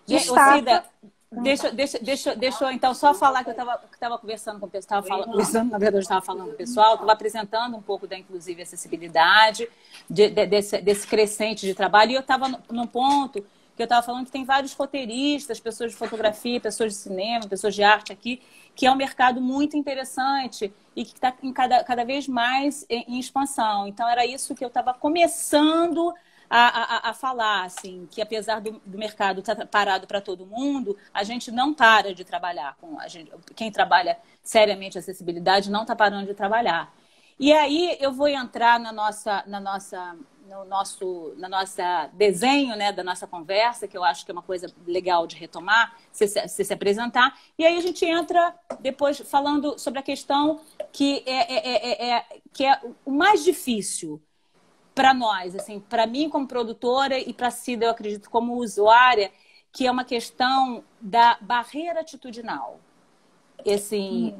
Gente, ô, Cida, deixa eu então só falar que eu estava conversando com o pessoal, na verdade eu estava falando com o pessoal, estava apresentando um pouco da inclusive acessibilidade, desse crescente de trabalho, e eu estava num ponto que eu estava falando que tem vários roteiristas, pessoas de fotografia, pessoas de cinema, pessoas de arte aqui, que é um mercado muito interessante e que está cada vez mais em expansão. Então, era isso que eu estava começando a falar, assim, que apesar do mercado estar parado para todo mundo, a gente não para de trabalhar. Quem trabalha seriamente acessibilidade não está parando de trabalhar. E aí eu vou entrar no nosso desenho, né, da nossa conversa, que eu acho que é uma coisa legal de retomar, você se apresentar. E aí a gente entra depois falando sobre a questão que é o mais difícil para nós, assim, para mim como produtora e para a Cida, eu acredito, como usuária, que é uma questão da barreira atitudinal. Assim,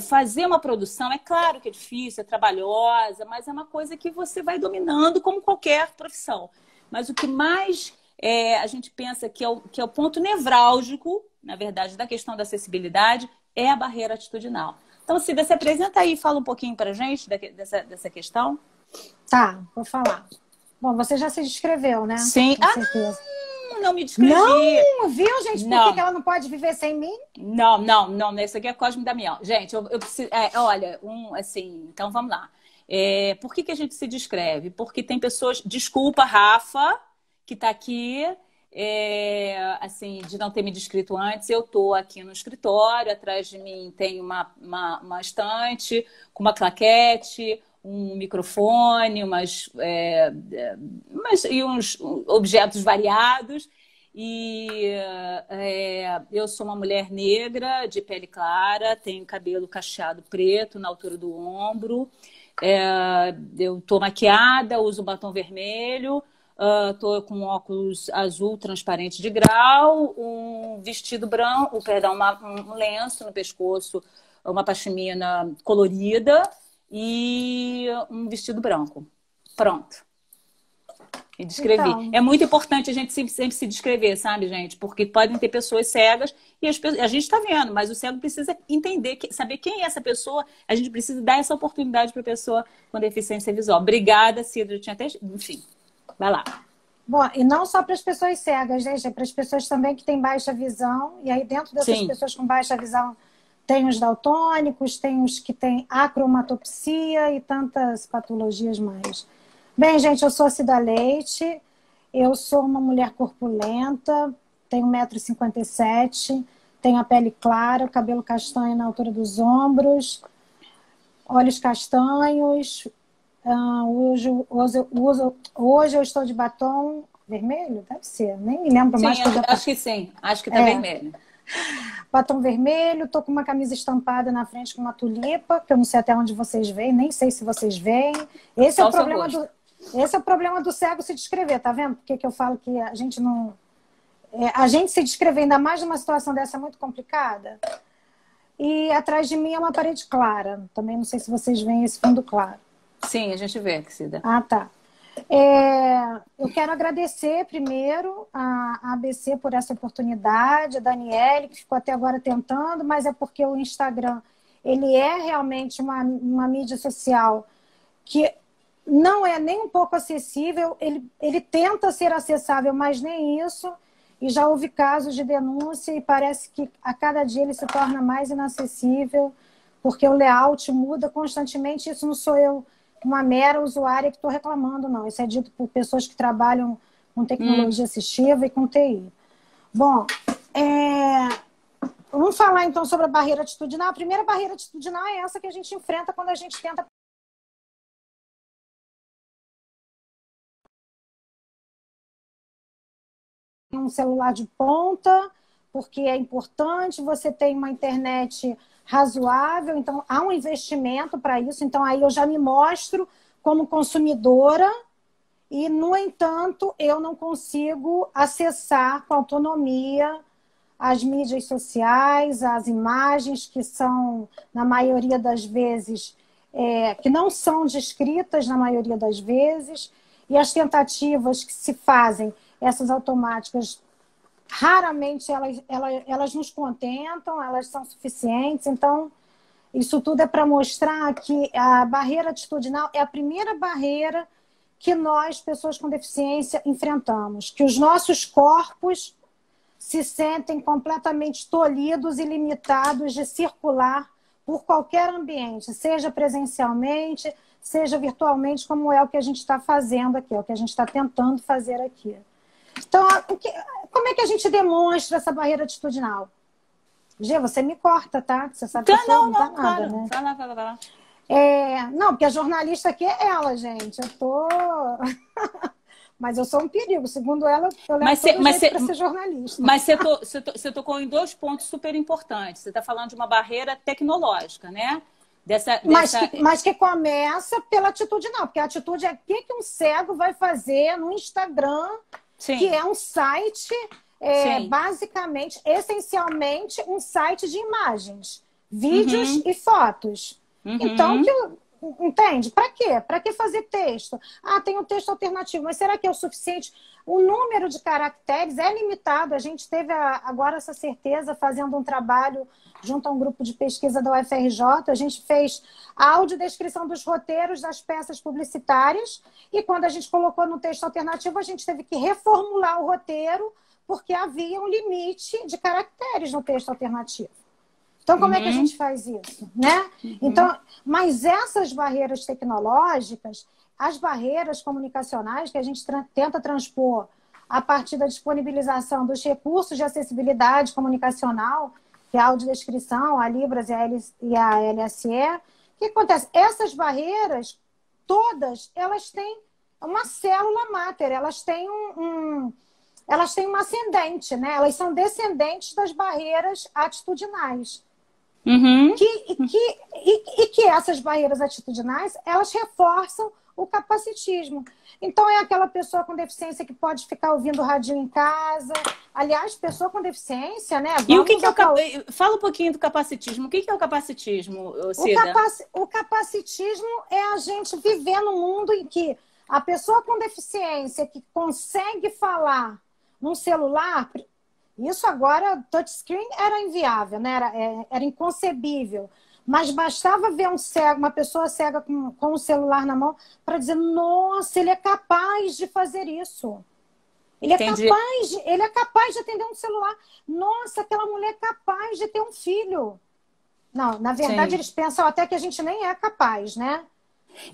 fazer uma produção, é claro que é difícil, é trabalhosa, mas é uma coisa que você vai dominando como qualquer profissão. Mas o que mais a gente pensa que é o ponto nevrálgico, na verdade, da questão da acessibilidade, é a barreira atitudinal. Então, Cida, se apresenta aí e fala um pouquinho para a gente dessa questão. Tá, vou falar. Bom, você já se descreveu, né? Sim. Com certeza. Não me descrevi. Não, viu, gente? Por que ela não pode viver sem mim? Não. Isso aqui é Cosme e Damião. Gente, eu preciso... olha, assim, então vamos lá. Por que a gente se descreve? Porque tem pessoas... Desculpa, Rafa, que está aqui, assim, de não ter me descrito antes. Eu estou aqui no escritório, atrás de mim tem uma estante com uma claquete, um microfone, e uns objetos variados. E eu sou uma mulher negra, de pele clara, tenho cabelo cacheado preto na altura do ombro. Eu estou maquiada, uso batom vermelho, estou com óculos azul transparente de grau, um vestido branco, um lenço no pescoço, uma pashmina colorida, e um vestido branco. Pronto. Me descrevi. Então, é muito importante a gente sempre se descrever, sabe, gente? Porque podem ter pessoas cegas e a gente está vendo, mas o cego precisa entender, saber quem é essa pessoa. A gente precisa dar essa oportunidade para a pessoa com deficiência visual. Obrigada, Cida. Eu tinha até... Enfim, vai lá. Bom, e não só para as pessoas cegas, gente, é para as pessoas também que têm baixa visão. E aí, dentro dessas pessoas com baixa visão, tem os daltônicos, tem os que têm acromatopsia e tantas patologias mais. Bem, gente, eu sou a Cida Leite, eu sou uma mulher corpulenta, tenho 1,57 m, tenho a pele clara, cabelo castanho na altura dos ombros, olhos castanhos. Hoje eu estou de batom vermelho? Deve ser, nem me lembro mais. Acho que sim, acho que está vermelho. Batom vermelho, tô com uma camisa estampada na frente com uma tulipa, que eu não sei até onde vocês veem, nem sei se vocês veem. Esse é o problema do cego se descrever, tá vendo? Porque que eu falo que a gente não... a gente se descrever, ainda mais numa situação dessa muito complicada. E atrás de mim é uma parede clara. Também não sei se vocês veem esse fundo claro. Sim, a gente vê, Cida. Ah, tá. Eu quero agradecer primeiro a ABC por essa oportunidade, a Daniele, que ficou até agora tentando, mas é porque o Instagram ele é realmente uma mídia social que não é nem um pouco acessível, ele tenta ser acessável, mas nem isso, e já houve casos de denúncia e parece que a cada dia ele se torna mais inacessível, porque o layout muda constantemente. Isso não sou eu, uma mera usuária, que estou reclamando, não. Isso é dito por pessoas que trabalham com tecnologia assistiva e com TI. Bom, vamos falar então sobre a barreira atitudinal. A primeira barreira atitudinal é essa que a gente enfrenta quando a gente tenta um celular de ponta, porque é importante, você tem uma internet razoável, então há um investimento para isso, então aí eu já me mostro como consumidora e, no entanto, eu não consigo acessar com autonomia as mídias sociais, as imagens que são, na maioria das vezes, que não são descritas na maioria das vezes, e as tentativas que se fazem, essas automáticas, raramente elas nos contentam, elas são suficientes. Então, isso tudo é para mostrar que a barreira atitudinal é a primeira barreira que nós, pessoas com deficiência, enfrentamos. Que os nossos corpos se sentem completamente tolhidos e limitados de circular por qualquer ambiente, seja presencialmente, seja virtualmente, como é o que a gente está fazendo aqui, é o que a gente está tentando fazer aqui. Então, como é que a gente demonstra essa barreira atitudinal? Gê, você me corta, tá? Você sabe que eu sou Não, nada, claro. né? Vai lá. Não, porque a jornalista aqui é ela, gente. Eu tô... Mas eu sou um perigo. Segundo ela, eu levo todo jeito para ser jornalista. Mas você tocou em dois pontos super importantes. Você está falando de uma barreira tecnológica, né? Mas que começa pela atitudinal. Porque a atitude é o que um cego vai fazer no Instagram, Sim. que é um site, basicamente, essencialmente, um site de imagens, vídeos e fotos. Então, entende? Para quê? Para que fazer texto? Tem um texto alternativo, mas será que é o suficiente? O número de caracteres é limitado. A gente teve agora essa certeza fazendo um trabalho junto a um grupo de pesquisa da UFRJ. A gente fez a audiodescrição dos roteiros das peças publicitárias e quando a gente colocou no texto alternativo, a gente teve que reformular o roteiro porque havia um limite de caracteres no texto alternativo. Então, como é que a gente faz isso? Né? Então, mas essas barreiras tecnológicas, as barreiras comunicacionais que a gente tenta transpor a partir da disponibilização dos recursos de acessibilidade comunicacional, que é a audiodescrição, a Libras e a LSE, o que acontece? Essas barreiras, todas, elas têm uma célula máter, elas têm elas têm um ascendente, né? Elas são descendentes das barreiras atitudinais. Que essas barreiras atitudinais, elas reforçam o capacitismo. Então, é aquela pessoa com deficiência que pode ficar ouvindo rádio em casa. Aliás, pessoa com deficiência, né? E o que é Fala um pouquinho do capacitismo. O que é o capacitismo, Cida? O capacitismo é a gente viver num mundo em que a pessoa com deficiência que consegue falar num celular... Isso agora, touchscreen era inviável, né? Era inconcebível. Mas bastava ver uma pessoa cega com o celular na mão para dizer, nossa, ele é capaz de fazer isso. Ele é capaz de atender um celular. Nossa, aquela mulher é capaz de ter um filho. Não, na verdade, eles pensam até que a gente nem é capaz, né?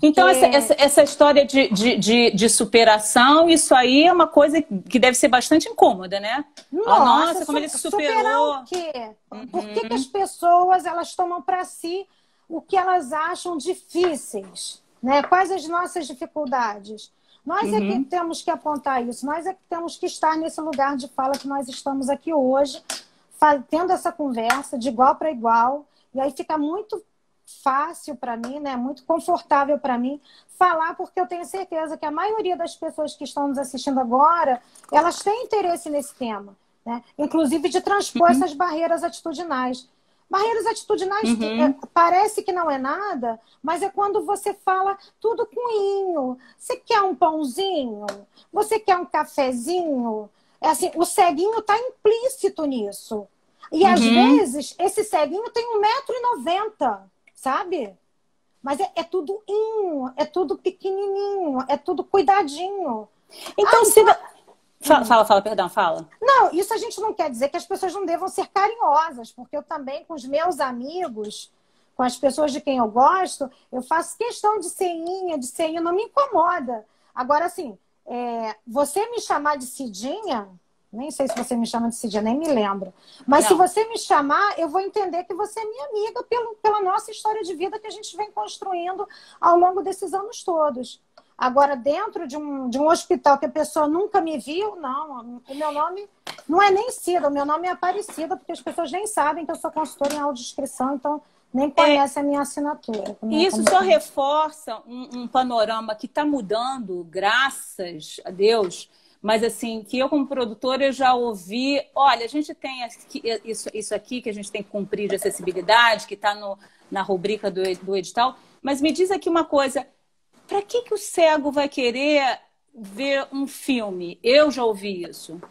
Então, essa história de superação, isso aí é uma coisa que deve ser bastante incômoda, né? Nossa, como ele superou. Superar o quê? Por que as pessoas elas tomam para si o que elas acham difíceis? Né? Quais as nossas dificuldades? Nós é que temos que apontar isso, nós é que temos que estar nesse lugar de fala que nós estamos aqui hoje, tendo essa conversa de igual para igual, e aí fica muito fácil para mim, né? Muito confortável para mim falar, porque eu tenho certeza que a maioria das pessoas que estão nos assistindo agora, elas têm interesse nesse tema, né? Inclusive de transpor essas barreiras atitudinais. Barreiras atitudinais parece que não é nada, mas é quando você fala tudo com inho. Você quer um pãozinho? Você quer um cafezinho? É assim, o ceguinho está implícito nisso. E às vezes esse ceguinho tem 1,90 m. Sabe? Mas é tudo é tudo pequenininho, é tudo cuidadinho. Então, Cida... Fala. Não, isso a gente não quer dizer que as pessoas não devam ser carinhosas, porque eu também, com os meus amigos, com as pessoas de quem eu gosto, eu faço questão de ceinha, não me incomoda. Agora, assim, você me chamar de Cidinha... Nem sei se você me chama de Cidinha, nem me lembro. Mas se você me chamar, eu vou entender que você é minha amiga pela nossa história de vida que a gente vem construindo ao longo desses anos todos. Agora, dentro de um hospital que a pessoa nunca me viu, não. O meu nome não é nem Cida, o meu nome é Aparecida, porque as pessoas nem sabem que eu sou consultora em audiodescrição, então nem conhecem a minha assinatura. E isso só reforça um panorama que está mudando, graças a Deus. Mas, assim, que eu como produtora eu já ouvi... Olha, a gente tem isso aqui que a gente tem que cumprir de acessibilidade, que está na rubrica do edital. Mas me diz aqui uma coisa. Para que o cego vai querer ver um filme? Eu já ouvi isso.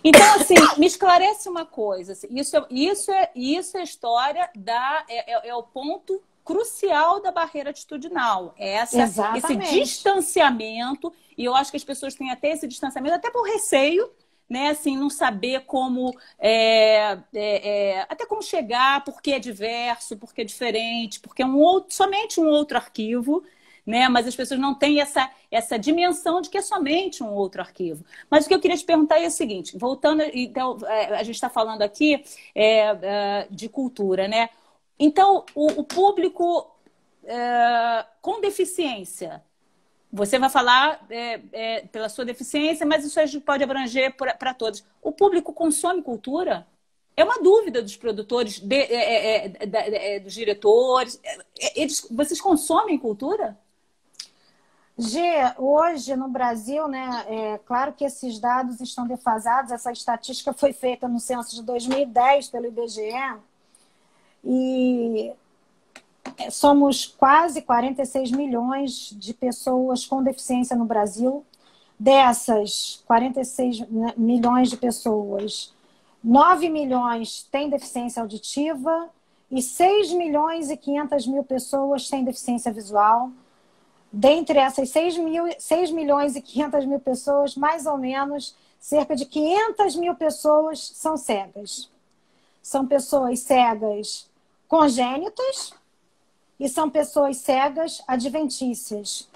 Então, assim, me esclarece uma coisa. Assim, isso é a história é o ponto crucial da barreira atitudinal. Esse Exatamente. distanciamento, e eu acho que as pessoas têm até esse distanciamento, até por receio, né? Assim, não saber como até como chegar, porque é diverso, porque é diferente, porque é somente um outro arquivo, né? Mas as pessoas não têm essa dimensão de que é somente um outro arquivo. Mas o que eu queria te perguntar é o seguinte, voltando, então, a gente está falando aqui de cultura, né? Então, o público com deficiência, você vai falar pela sua deficiência, mas isso a gente pode abranger para todos. O público consome cultura? É uma dúvida dos produtores, dos diretores. Vocês consomem cultura? Gê, hoje no Brasil, né, é claro que esses dados estão defasados, essa estatística foi feita no censo de 2010 pelo IBGE, e somos quase 46 milhões de pessoas com deficiência no Brasil. Dessas 46 milhões de pessoas, 9 milhões têm deficiência auditiva e 6 milhões e 500 mil pessoas têm deficiência visual. Dentre essas 6 milhões e 500 mil pessoas, mais ou menos, cerca de 500 mil pessoas são cegas. São pessoas cegas congênitas e são pessoas cegas adventícias.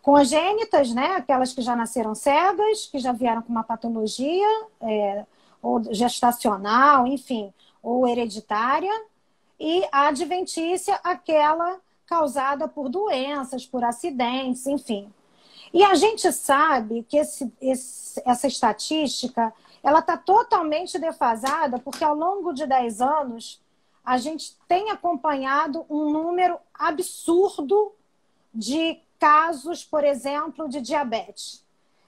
Congênitas, né? Aquelas que já nasceram cegas, que já vieram com uma patologia, ou gestacional, enfim, ou hereditária. E a adventícia, aquela causada por doenças, por acidentes, enfim. E a gente sabe que essa estatística ela está totalmente defasada, porque ao longo de 10 anos a gente tem acompanhado um número absurdo de casos, por exemplo, de diabetes.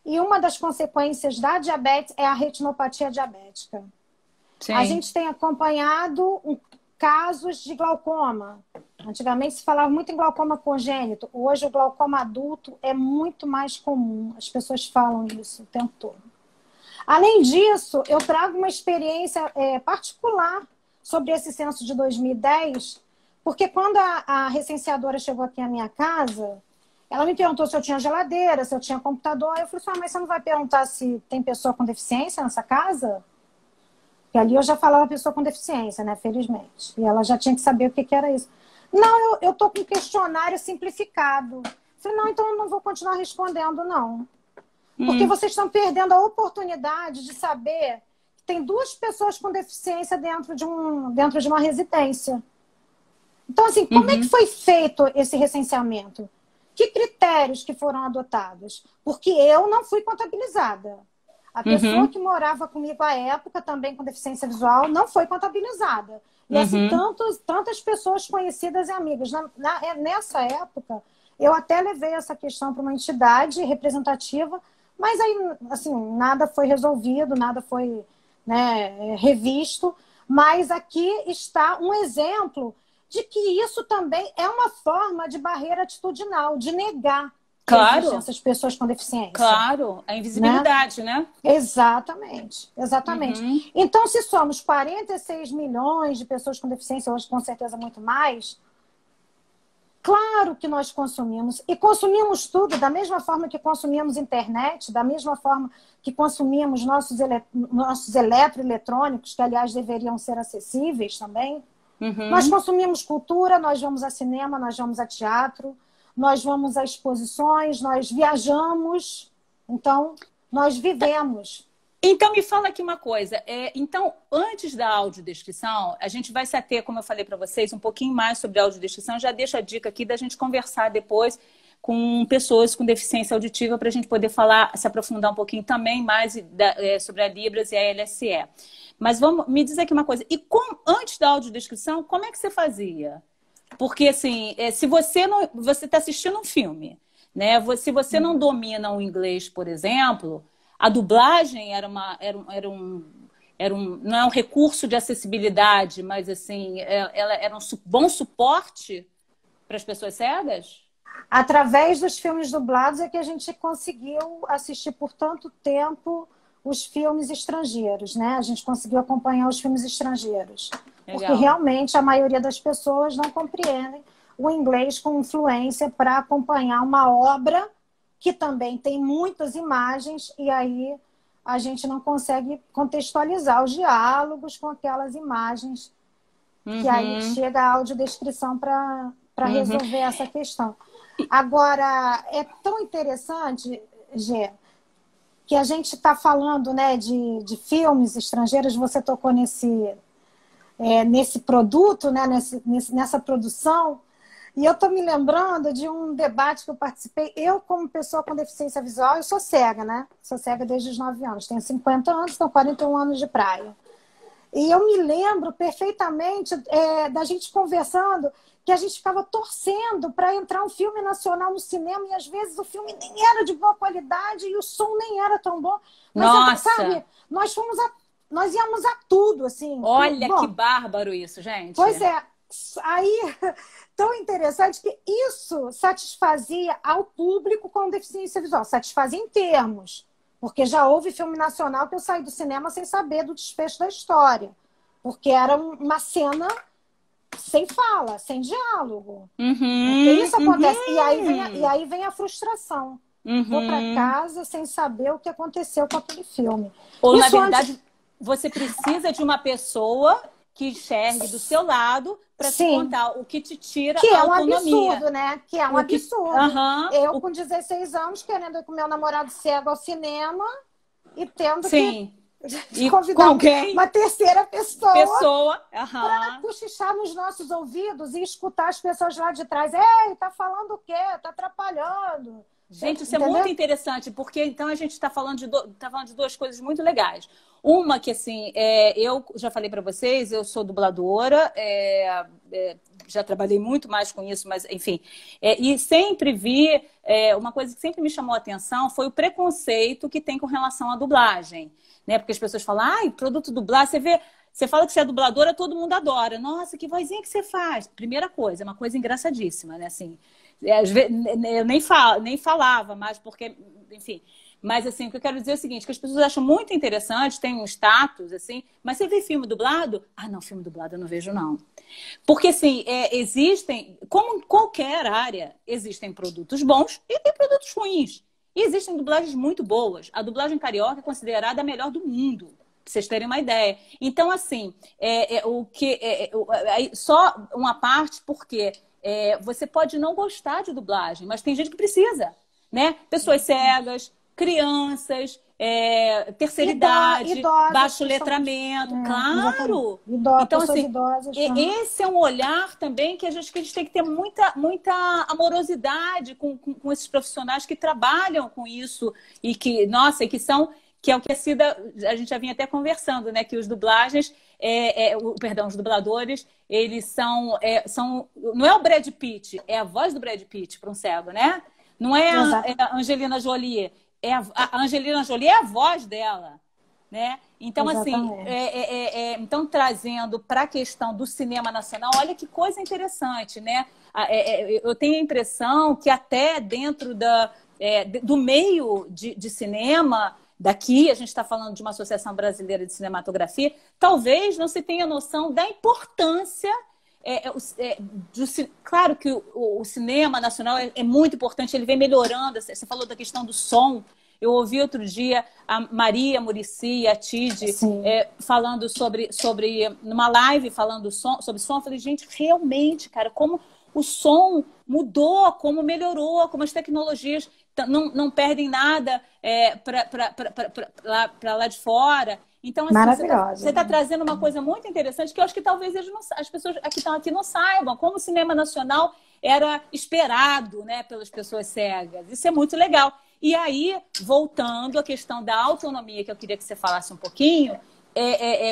E uma das consequências da diabetes é a retinopatia diabética. Sim. A gente tem acompanhado casos de glaucoma. Antigamente se falava muito em glaucoma congênito. Hoje o glaucoma adulto é muito mais comum. As pessoas falam isso o tempo todo. Além disso, eu trago uma experiência particular sobre esse censo de 2010, porque quando a recenseadora chegou aqui à minha casa, ela me perguntou se eu tinha geladeira, se eu tinha computador. Eu falei assim, mas você não vai perguntar se tem pessoa com deficiência nessa casa? Porque ali eu já falava pessoa com deficiência, né? Felizmente. E ela já tinha que saber o que era isso. Não, eu tô com um questionário simplificado. Eu falei, não, então eu não vou continuar respondendo, não. Porque vocês estão perdendo a oportunidade de saber que tem 2 pessoas com deficiência dentro de uma residência. Então, assim, como é que foi feito esse recenseamento? Que critérios que foram adotados? Porque eu não fui contabilizada. A pessoa que morava comigo à época, também com deficiência visual, não foi contabilizada. E assim, tantas pessoas conhecidas e amigas. Nessa época, eu até levei essa questão para uma entidade representativa, mas aí, assim, nada foi resolvido, nada foi, né, revisto. Mas aqui está um exemplo de que isso também é uma forma de barreira atitudinal, de negar que existem essas pessoas com deficiência. Claro, a invisibilidade, né? Exatamente, exatamente. Então, se somos 46 milhões de pessoas com deficiência, hoje com certeza muito mais, claro que nós consumimos. E consumimos tudo da mesma forma que consumimos internet, da mesma forma que consumimos nossos eletroeletrônicos, que, aliás, deveriam ser acessíveis também. Nós consumimos cultura, nós vamos a cinema, nós vamos a teatro, nós vamos a exposições, nós viajamos, então nós vivemos. Então me fala aqui uma coisa, então antes da audiodescrição, a gente vai se ater, como eu falei para vocês, um pouquinho mais sobre a audiodescrição, já deixo a dica aqui da gente conversar depois com pessoas com deficiência auditiva para a gente poder falar, se aprofundar um pouquinho também mais sobre a Libras e a LSE. Mas me diz aqui uma coisa, antes da audiodescrição, como é que você fazia? Porque, assim, se você está assistindo um filme, né? Se você não domina o inglês, por exemplo, a dublagem não é um recurso de acessibilidade, mas, assim, ela era um bom suporte para as pessoas cegas? Através dos filmes dublados é que a gente conseguiu assistir por tanto tempo os filmes estrangeiros, né? A gente conseguiu acompanhar os filmes estrangeiros. Legal. Porque realmente a maioria das pessoas não compreendem o inglês com influência para acompanhar uma obra que também tem muitas imagens, e aí a gente não consegue contextualizar os diálogos com aquelas imagens, que aí chega a audiodescrição para resolver essa questão. Agora, é tão interessante, Gê, que a gente está falando, né, de filmes estrangeiros, você tocou nesse produto, né, nessa produção. E eu estou me lembrando de um debate que eu participei. Eu, como pessoa com deficiência visual, eu sou cega, né? Sou cega desde os 9 anos. Tenho 50 anos, tenho 41 anos de praia. E eu me lembro perfeitamente da gente conversando que a gente ficava torcendo para entrar um filme nacional no cinema e às vezes o filme nem era de boa qualidade e o som nem era tão bom. Mas, nossa! Sabe, nós íamos a tudo, assim. Olha que bárbaro isso, gente. Pois é. Aí, tão interessante que isso satisfazia ao público com deficiência visual. Satisfazia em termos. Porque já houve filme nacional que eu saí do cinema sem saber do desfecho da história. Porque era uma cena sem fala, sem diálogo. Porque isso acontece. E aí vem a frustração. Vou para casa sem saber o que aconteceu com aquele filme. Ou, na verdade, você precisa de uma pessoa que enxergue do seu lado para te contar o que te tira a autonomia. Que é um absurdo, né? Que é um absurdo. Eu, com 16 anos, querendo ir com meu namorado cego ao cinema e tendo que convidar uma terceira pessoa para cochichar nos nossos ouvidos e escutar as pessoas lá de trás. Ei, tá falando o quê? Tá atrapalhando. Gente, isso é muito interessante, porque então a gente está falando de duas coisas muito legais. Uma que, assim, eu já falei para vocês, eu sou dubladora, já trabalhei muito mais com isso, mas, enfim. E sempre vi, uma coisa que sempre me chamou a atenção foi o preconceito que tem com relação à dublagem. Né? Porque as pessoas falam, ai, produto dublado, você fala que você é dubladora, todo mundo adora. Nossa, que vozinha que você faz. Primeira coisa, é uma coisa engraçadíssima, né? Assim, às vezes, eu nem falava, mas porque, enfim. Mas, assim, o que eu quero dizer é o seguinte, que as pessoas acham muito interessante, tem um status, assim, mas você vê filme dublado? Ah, não, filme dublado eu não vejo, não. Porque, assim, existem, como em qualquer área, existem produtos bons e tem produtos ruins. E existem dublagens muito boas. A dublagem carioca é considerada a melhor do mundo, pra vocês terem uma ideia. Então, assim, só uma parte, porque você pode não gostar de dublagem, mas tem gente que precisa, né? Pessoas cegas, crianças, terceira idade, idosas, baixo letramento, claro. Então, assim, idosas, esse é um olhar também que a gente tem que ter muita amorosidade com esses profissionais que trabalham com isso e que, nossa, e que são, que é o que a Cida, a gente já vinha até conversando, né? Que os dublagens, os dubladores, eles são, não é o Brad Pitt, é a voz do Brad Pitt para um cego, né? Não é a Angelina Jolie. A Angelina Jolie é a voz dela, né? Então, exatamente. Assim, então trazendo para a questão do cinema nacional, olha que coisa interessante, né? Eu tenho a impressão que até dentro do meio de cinema, daqui a gente está falando de uma Associação Brasileira de Cinematografia, talvez não se tenha noção da importância. Claro que o cinema nacional é muito importante, ele vem melhorando. Você falou da questão do som. Eu ouvi outro dia a Maria Muricy e a Tide falando numa live falando sobre som. Eu falei, gente, realmente, cara, como o som mudou, como melhorou, como as tecnologias não perdem nada para lá de fora. Então, assim, você está trazendo uma coisa muito interessante que eu acho que talvez as pessoas que estão aqui não saibam como o cinema nacional era esperado, né, pelas pessoas cegas. Isso é muito legal. E aí, voltando à questão da autonomia, que eu queria que você falasse um pouquinho,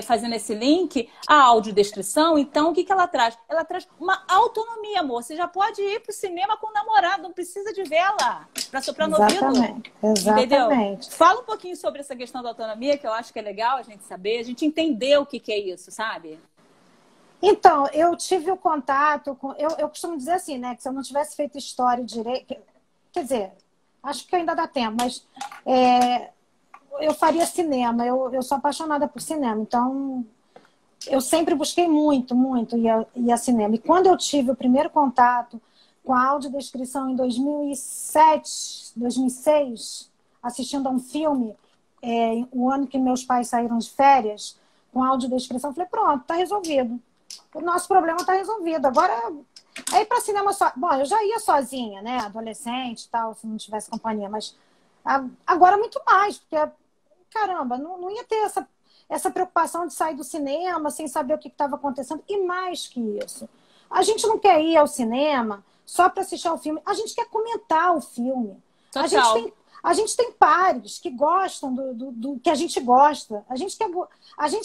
fazendo esse link, a audiodescrição, então, o que ela traz? Ela traz uma autonomia, amor. Você já pode ir para o cinema com o namorado, não precisa de vela para soprar no ouvido. Exatamente. Entendeu? Fala um pouquinho sobre essa questão da autonomia, que eu acho que é legal a gente saber, a gente entender o que é isso, sabe? Então, eu tive o contato com... Eu costumo dizer assim, né? Que se eu não tivesse feito história direito... Quer dizer, acho que ainda dá tempo, mas... eu faria cinema. Eu sou apaixonada por cinema, então eu sempre busquei muito, muito ir a cinema. E quando eu tive o primeiro contato com a audiodescrição em 2007, 2006, assistindo a um filme, o ano que meus pais saíram de férias, com a audiodescrição, eu falei, pronto, está resolvido. O nosso problema está resolvido. Agora, é ir para cinema só. Bom, eu já ia sozinha, né? Adolescente e tal, se não tivesse companhia, mas agora muito mais, porque, caramba, não ia ter essa preocupação de sair do cinema sem saber o que estava acontecendo. E mais que isso, a gente não quer ir ao cinema só para assistir ao filme, a gente quer comentar o filme. Total. A gente tem pares que gostam do que a gente gosta. A gente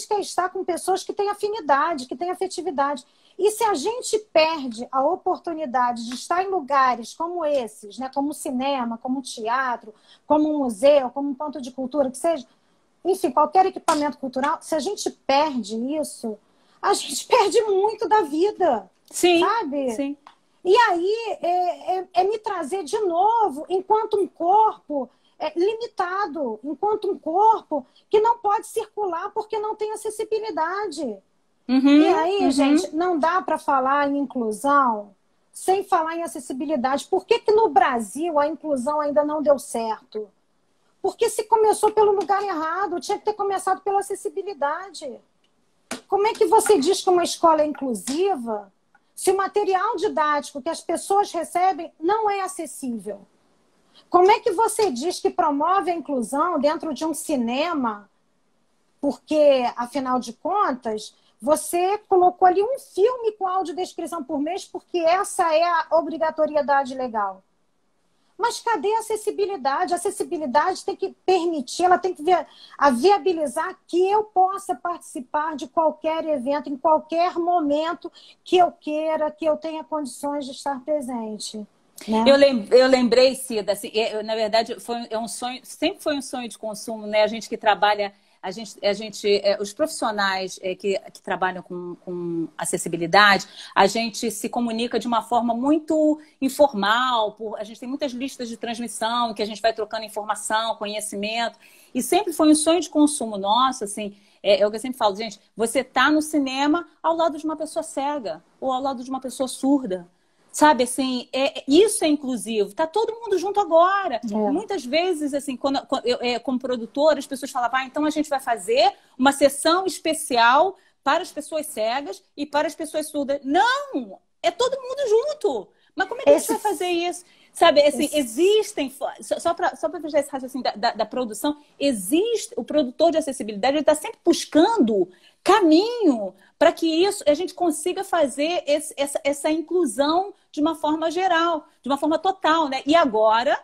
quer estar com pessoas que têm afinidade, que têm afetividade. E se a gente perde a oportunidade de estar em lugares como esses, né, como o cinema, como o teatro, como um museu, como um ponto de cultura, que seja, enfim, qualquer equipamento cultural, se a gente perde isso, a gente perde muito da vida. Sim, sabe? sim. E aí é me trazer de novo enquanto um corpo limitado, enquanto um corpo que não pode circular porque não tem acessibilidade. E aí, gente, não dá para falar em inclusão sem falar em acessibilidade. Por que no Brasil a inclusão ainda não deu certo? Porque se começou pelo lugar errado, tinha que ter começado pela acessibilidade. Como é que você diz que uma escola é inclusiva se o material didático que as pessoas recebem não é acessível? Como é que você diz que promove a inclusão dentro de um cinema? Porque, afinal de contas, você colocou ali um filme com audiodescrição por mês porque essa é a obrigatoriedade legal. Mas cadê a acessibilidade? A acessibilidade tem que permitir, ela tem que viabilizar que eu possa participar de qualquer evento, em qualquer momento que eu queira, que eu tenha condições de estar presente. Né? Eu lembrei, Cida, assim, na verdade, é um sonho, sempre foi um sonho de consumo, né? A gente que trabalha, os profissionais que trabalham com acessibilidade, a gente se comunica de uma forma muito informal, a gente tem muitas listas de transmissão, que a gente vai trocando informação, conhecimento, e sempre foi um sonho de consumo nosso, assim, é o que eu sempre falo, gente, você está no cinema ao lado de uma pessoa cega, ou ao lado de uma pessoa surda. Sabe, assim, isso é inclusivo. Tá todo mundo junto agora. Muitas vezes, assim, como produtora, as pessoas falavam, então a gente vai fazer uma sessão especial para as pessoas cegas e para as pessoas surdas. Não! É todo mundo junto. Mas como é que a gente vai fazer isso? Sabe, assim, existem... Só para fechar esse raciocínio da produção, existe... O produtor de acessibilidade está sempre buscando caminho para que a gente consiga fazer essa inclusão de uma forma geral, de uma forma total, né? E agora,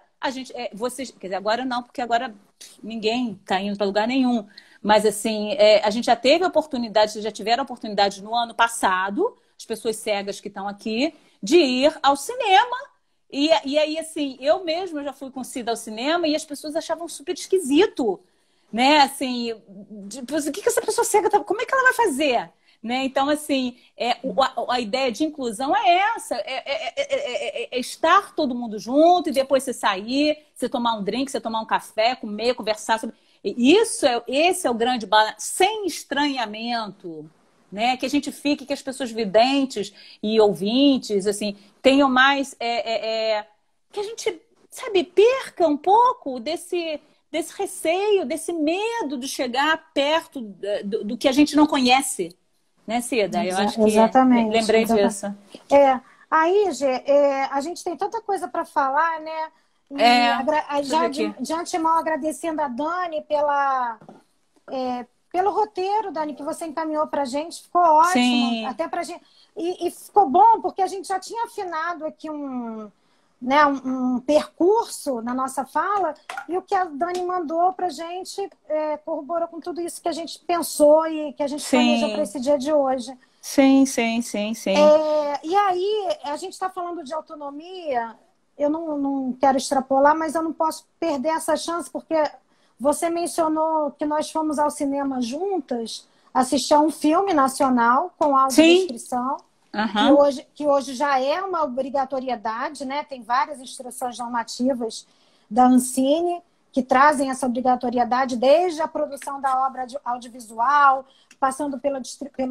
vocês... Quer dizer, agora não, porque agora ninguém está indo para lugar nenhum. Mas, assim, a gente já teve a oportunidade, vocês já tiveram a oportunidade no ano passado, as pessoas cegas que estão aqui, de ir ao cinema. E aí, assim, eu mesma já fui com Cida ao cinema e as pessoas achavam super esquisito, né? Assim, o que essa pessoa cega tá... Como é que ela vai fazer? Né? Então, assim, a ideia de inclusão é essa, estar todo mundo junto e depois você sair, você tomar um drink, você tomar um café, comer, conversar sobre... Esse é o grande balanço, sem estranhamento, né? Que a gente fique, que as pessoas videntes e ouvintes, assim, tenham mais... que a gente, sabe, perca um pouco desse receio, desse medo de chegar perto do que a gente não conhece. Né, Cida? Eu acho que exatamente, lembrei disso. Aí, Gê, a gente tem tanta coisa para falar, né? De antemão agradecendo a Dani pelo roteiro, Dani, que você encaminhou para a gente. Ficou ótimo. Sim. Até pra gente. E ficou bom, porque a gente já tinha afinado aqui um percurso na nossa fala, e o que a Dani mandou para a gente corroborou com tudo isso que a gente pensou e que a gente planejou para esse dia de hoje. Sim. E aí, a gente está falando de autonomia, eu não quero extrapolar, mas eu não posso perder essa chance, porque você mencionou que nós fomos ao cinema juntas assistir a um filme nacional com audiodescrição. Que hoje já é uma obrigatoriedade, né? Tem várias instruções normativas da Ancine que trazem essa obrigatoriedade desde a produção da obra audiovisual, passando pelo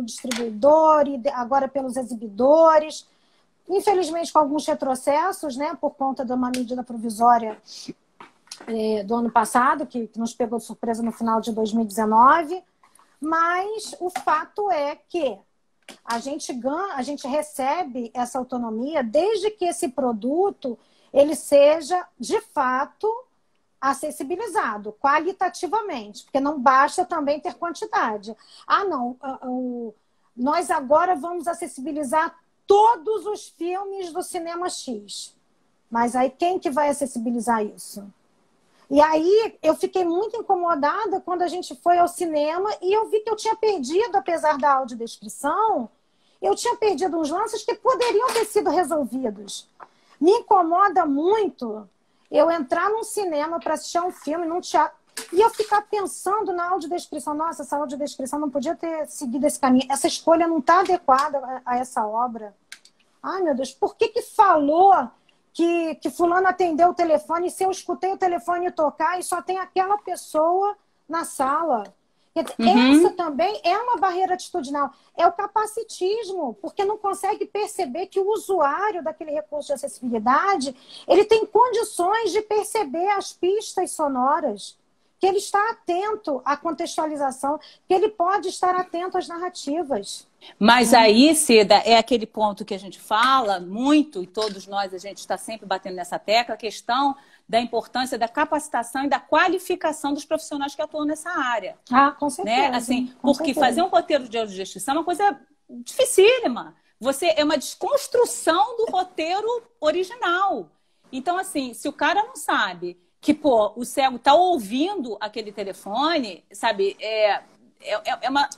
distribuidor e agora pelos exibidores. Infelizmente, com alguns retrocessos, né, por conta de uma medida provisória do ano passado, que nos pegou de surpresa no final de 2019. Mas o fato é que a gente recebe essa autonomia desde que esse produto ele seja, de fato, acessibilizado, qualitativamente, porque não basta também ter quantidade. Ah, não, nós agora vamos acessibilizar todos os filmes do cinema X. Mas aí quem que vai acessibilizar isso? E aí eu fiquei muito incomodada quando a gente foi ao cinema e eu vi que eu tinha perdido, apesar da audiodescrição, eu tinha perdido uns lances que poderiam ter sido resolvidos. Me incomoda muito eu entrar num cinema para assistir a um filme, num teatro, e eu ficar pensando na audiodescrição. Nossa, essa audiodescrição não podia ter seguido esse caminho. Essa escolha não está adequada a essa obra. Ai, meu Deus, por que falou que fulano atendeu o telefone e se eu escutei o telefone tocar e só tem aquela pessoa na sala? Essa também é uma barreira atitudinal. É o capacitismo, porque não consegue perceber que o usuário daquele recurso de acessibilidade ele tem condições de perceber as pistas sonoras, que ele está atento à contextualização, que ele pode estar atento às narrativas. Mas aí, Cida, é aquele ponto que a gente fala muito, e todos nós, a gente está sempre batendo nessa tecla, a questão da importância da capacitação e da qualificação dos profissionais que atuam nessa área. Ah, com certeza. Né? Assim, com porque certeza. fazer um roteiro de audiodescrição é uma coisa dificílima. É uma desconstrução do roteiro original. Então, assim, se o cara não sabe que, pô, o cego está ouvindo aquele telefone, sabe, é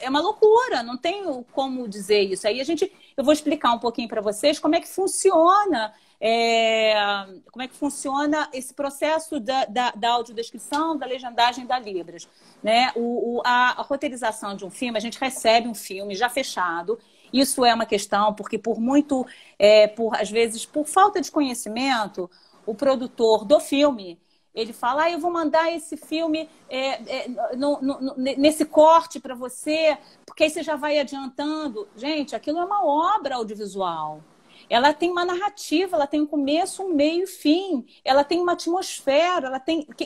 uma loucura, não tenho como dizer isso. Aí eu vou explicar um pouquinho para vocês como é que funciona esse processo da audiodescrição, da legendagem da Libras. Né? A roteirização de um filme, a gente recebe um filme já fechado. Isso é uma questão, porque às vezes, por falta de conhecimento, o produtor do filme ele fala, eu vou mandar esse filme nesse corte para você, porque aí você já vai adiantando. Gente, aquilo é uma obra audiovisual. Ela tem uma narrativa, ela tem um começo, um meio e fim. Ela tem uma atmosfera.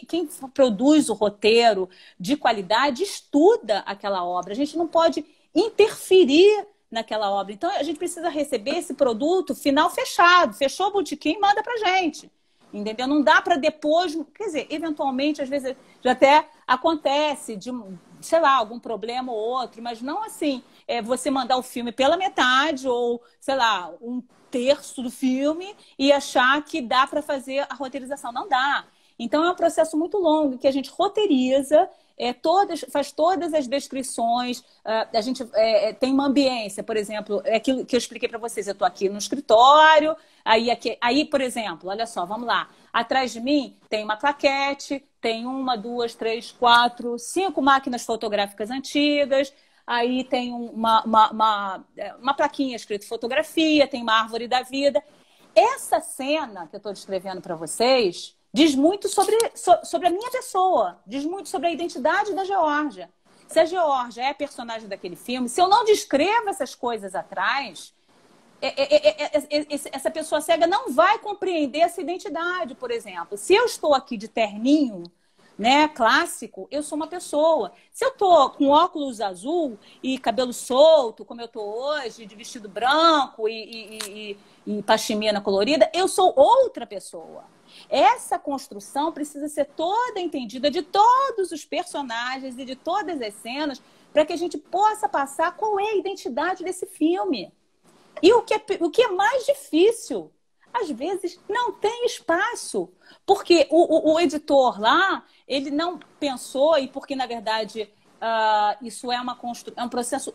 Quem produz o roteiro de qualidade estuda aquela obra. A gente não pode interferir naquela obra. Então, a gente precisa receber esse produto final fechado. Fechou o botequim, manda pra gente. Entendeu? Não dá para depois... Quer dizer, eventualmente, às vezes, já até acontece de, sei lá, algum problema ou outro, mas não assim, você mandar o filme pela metade ou, sei lá, um terço do filme e achar que dá para fazer a roteirização. Não dá. Então, é um processo muito longo que a gente roteiriza, faz todas as descrições, a gente tem uma ambiência, por exemplo, é aquilo que eu expliquei para vocês, eu estou aqui no escritório, aí, por exemplo, olha só, vamos lá, atrás de mim tem uma claquete, tem 1, 2, 3, 4, 5 máquinas fotográficas antigas, aí tem uma plaquinha escrito fotografia, tem uma árvore da vida. Essa cena que eu estou descrevendo para vocês diz muito sobre a minha pessoa, diz muito sobre a identidade da Geórgia. Se a Geórgia é a personagem daquele filme, se eu não descrevo essas coisas atrás, essa pessoa cega não vai compreender essa identidade, por exemplo. Se eu estou aqui de terninho, né, clássico, eu sou uma pessoa. Se eu tô com óculos azul e cabelo solto, como eu tô hoje, de vestido branco e pashmina colorida, eu sou outra pessoa. Essa construção precisa ser toda entendida de todos os personagens e de todas as cenas para que a gente possa passar qual é a identidade desse filme. E o que é mais difícil, às vezes não tem espaço, porque o editor lá, ele não pensou, e porque, na verdade, isso é um processo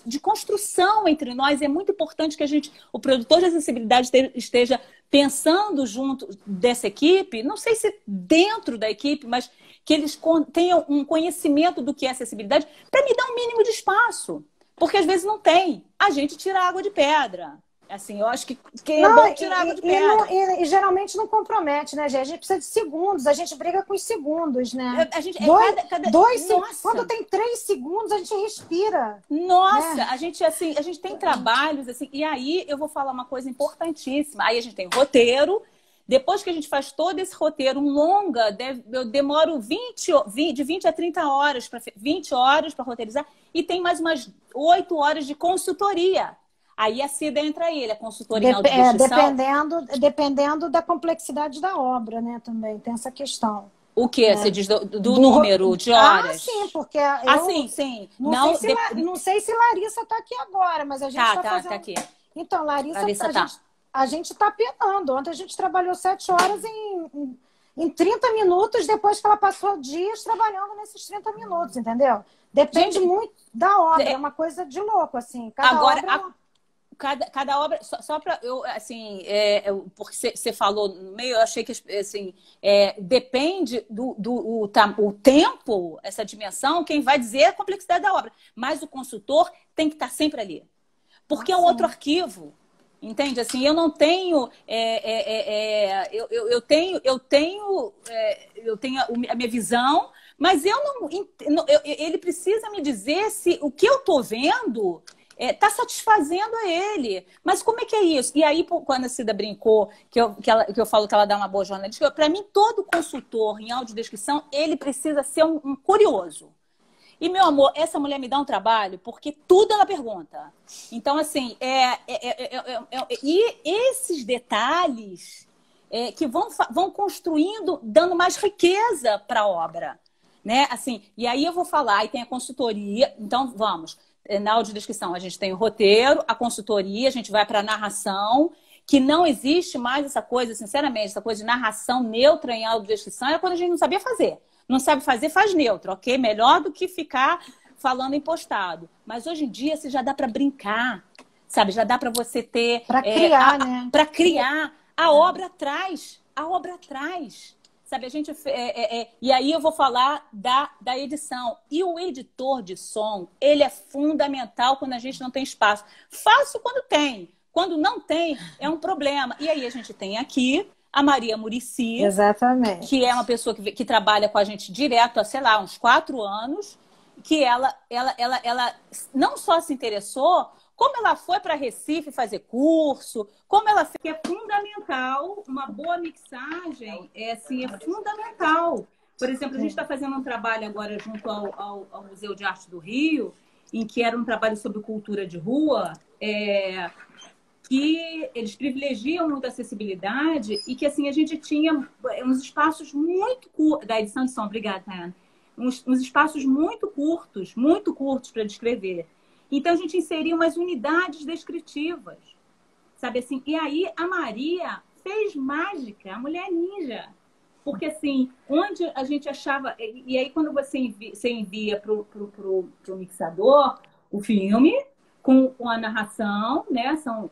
de construção entre nós. É muito importante que o produtor de acessibilidade esteja pensando junto dessa equipe, não sei se dentro da equipe, mas que eles tenham um conhecimento do que é acessibilidade para me dar um mínimo de espaço. Porque às vezes não tem. A gente tira água de pedra. Assim, eu acho que é Não, bom tirar água de pedra. e geralmente não compromete, né, gente? A gente precisa de segundos, a gente briga com os segundos, né? A gente, Quando nossa, tem 3 segundos, a gente respira, nossa, né? a gente assim, a gente tem trabalhos assim, e aí eu vou falar uma coisa importantíssima. Aí a gente tem roteiro. Depois que a gente faz todo esse roteiro, um longa, eu demoro de 20 a 30 horas, 20 horas para roteirizar, e tem mais umas 8 horas de consultoria. Aí a Cida entra aí, ele é consultora em audiodescrição. Dependendo da complexidade da obra, né? Também tem essa questão. O que? Você Né? diz do número de horas? Sim, porque Ah, sim, sim. não sei se Larissa está aqui agora, mas a gente está fazendo. Tá aqui. Então, Larissa tá. A gente está penando. Ontem a gente trabalhou 7 horas em 30 minutos, depois que ela passou dias trabalhando nesses 30 minutos, entendeu? Depende muito da obra, é uma coisa de louco, assim. Cada obra, só para eu, assim, porque você falou no meio, eu achei que, assim, depende o tempo, essa dimensão, quem vai dizer é a complexidade da obra. Mas o consultor tem que estar sempre ali. Porque é um outro arquivo. Entende? Assim, eu não tenho. Eu tenho a minha visão, mas eu não. Ele precisa me dizer se o que eu estou vendo está satisfazendo a ele. Mas como é que é isso? E aí, quando a Cida brincou, que eu falo que ela dá uma boa jornalística, para mim, todo consultor em audiodescrição, ele precisa ser um curioso. E, meu amor, essa mulher me dá um trabalho porque tudo ela pergunta. Então, assim, e esses detalhes que vão construindo, dando mais riqueza para a obra. Né? Assim, e aí eu vou falar, e tem a consultoria. Então, vamos. Na audiodescrição, a gente tem o roteiro, a consultoria, a gente vai para a narração, que não existe mais essa coisa, sinceramente, essa coisa de narração neutra em audiodescrição, era quando a gente não sabia fazer. Não sabe fazer, faz neutro, ok? Melhor do que ficar falando impostado. Mas hoje em dia, você já dá para brincar, sabe? Já dá para você ter... Para criar, né? Para criar. A obra atrás. A obra atrás. Sabe, a gente... e aí eu vou falar da edição. E o editor de som, ele é fundamental quando a gente não tem espaço. Fácil quando tem. Quando não tem, é um problema. E aí a gente tem aqui a Maria Muricy, exatamente, que é uma pessoa que trabalha com a gente direto há, sei lá, uns 4 anos, que ela não só se interessou, como ela foi para Recife fazer curso, como ela fez, que é fundamental, uma boa mixagem é fundamental. Por exemplo, a gente está fazendo um trabalho agora junto ao Museu de Arte do Rio, em que era um trabalho sobre cultura de rua, que eles privilegiam muito a acessibilidade e que, assim, a gente tinha uns espaços muito curtos, da edição de som, obrigada, Tayana, uns espaços muito curtos para descrever. Então, a gente inseria umas unidades descritivas, sabe assim? E aí, a Maria fez mágica, a mulher ninja. Porque, assim, onde a gente achava... E aí, quando você envia para o mixador o filme... Com a narração, né? São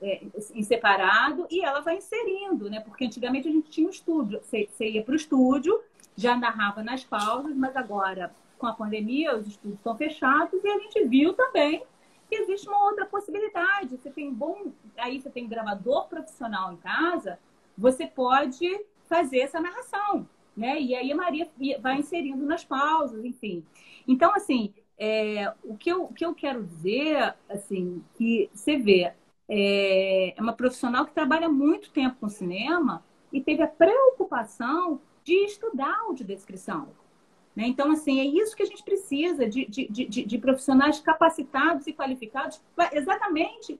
em separado, e ela vai inserindo, né? Porque antigamente a gente tinha um estúdio. Você ia para o estúdio, já narrava nas pausas, mas agora, com a pandemia, os estúdios estão fechados, e a gente viu também que existe uma outra possibilidade. Aí você tem um gravador profissional em casa, você pode fazer essa narração, né? E aí a Maria vai inserindo nas pausas, enfim. Então, assim... o que eu quero dizer, assim, que você vê, é uma profissional que trabalha muito tempo com cinema e teve a preocupação de estudar audiodescrição. Né? Então, assim, é isso que a gente precisa de profissionais capacitados e qualificados exatamente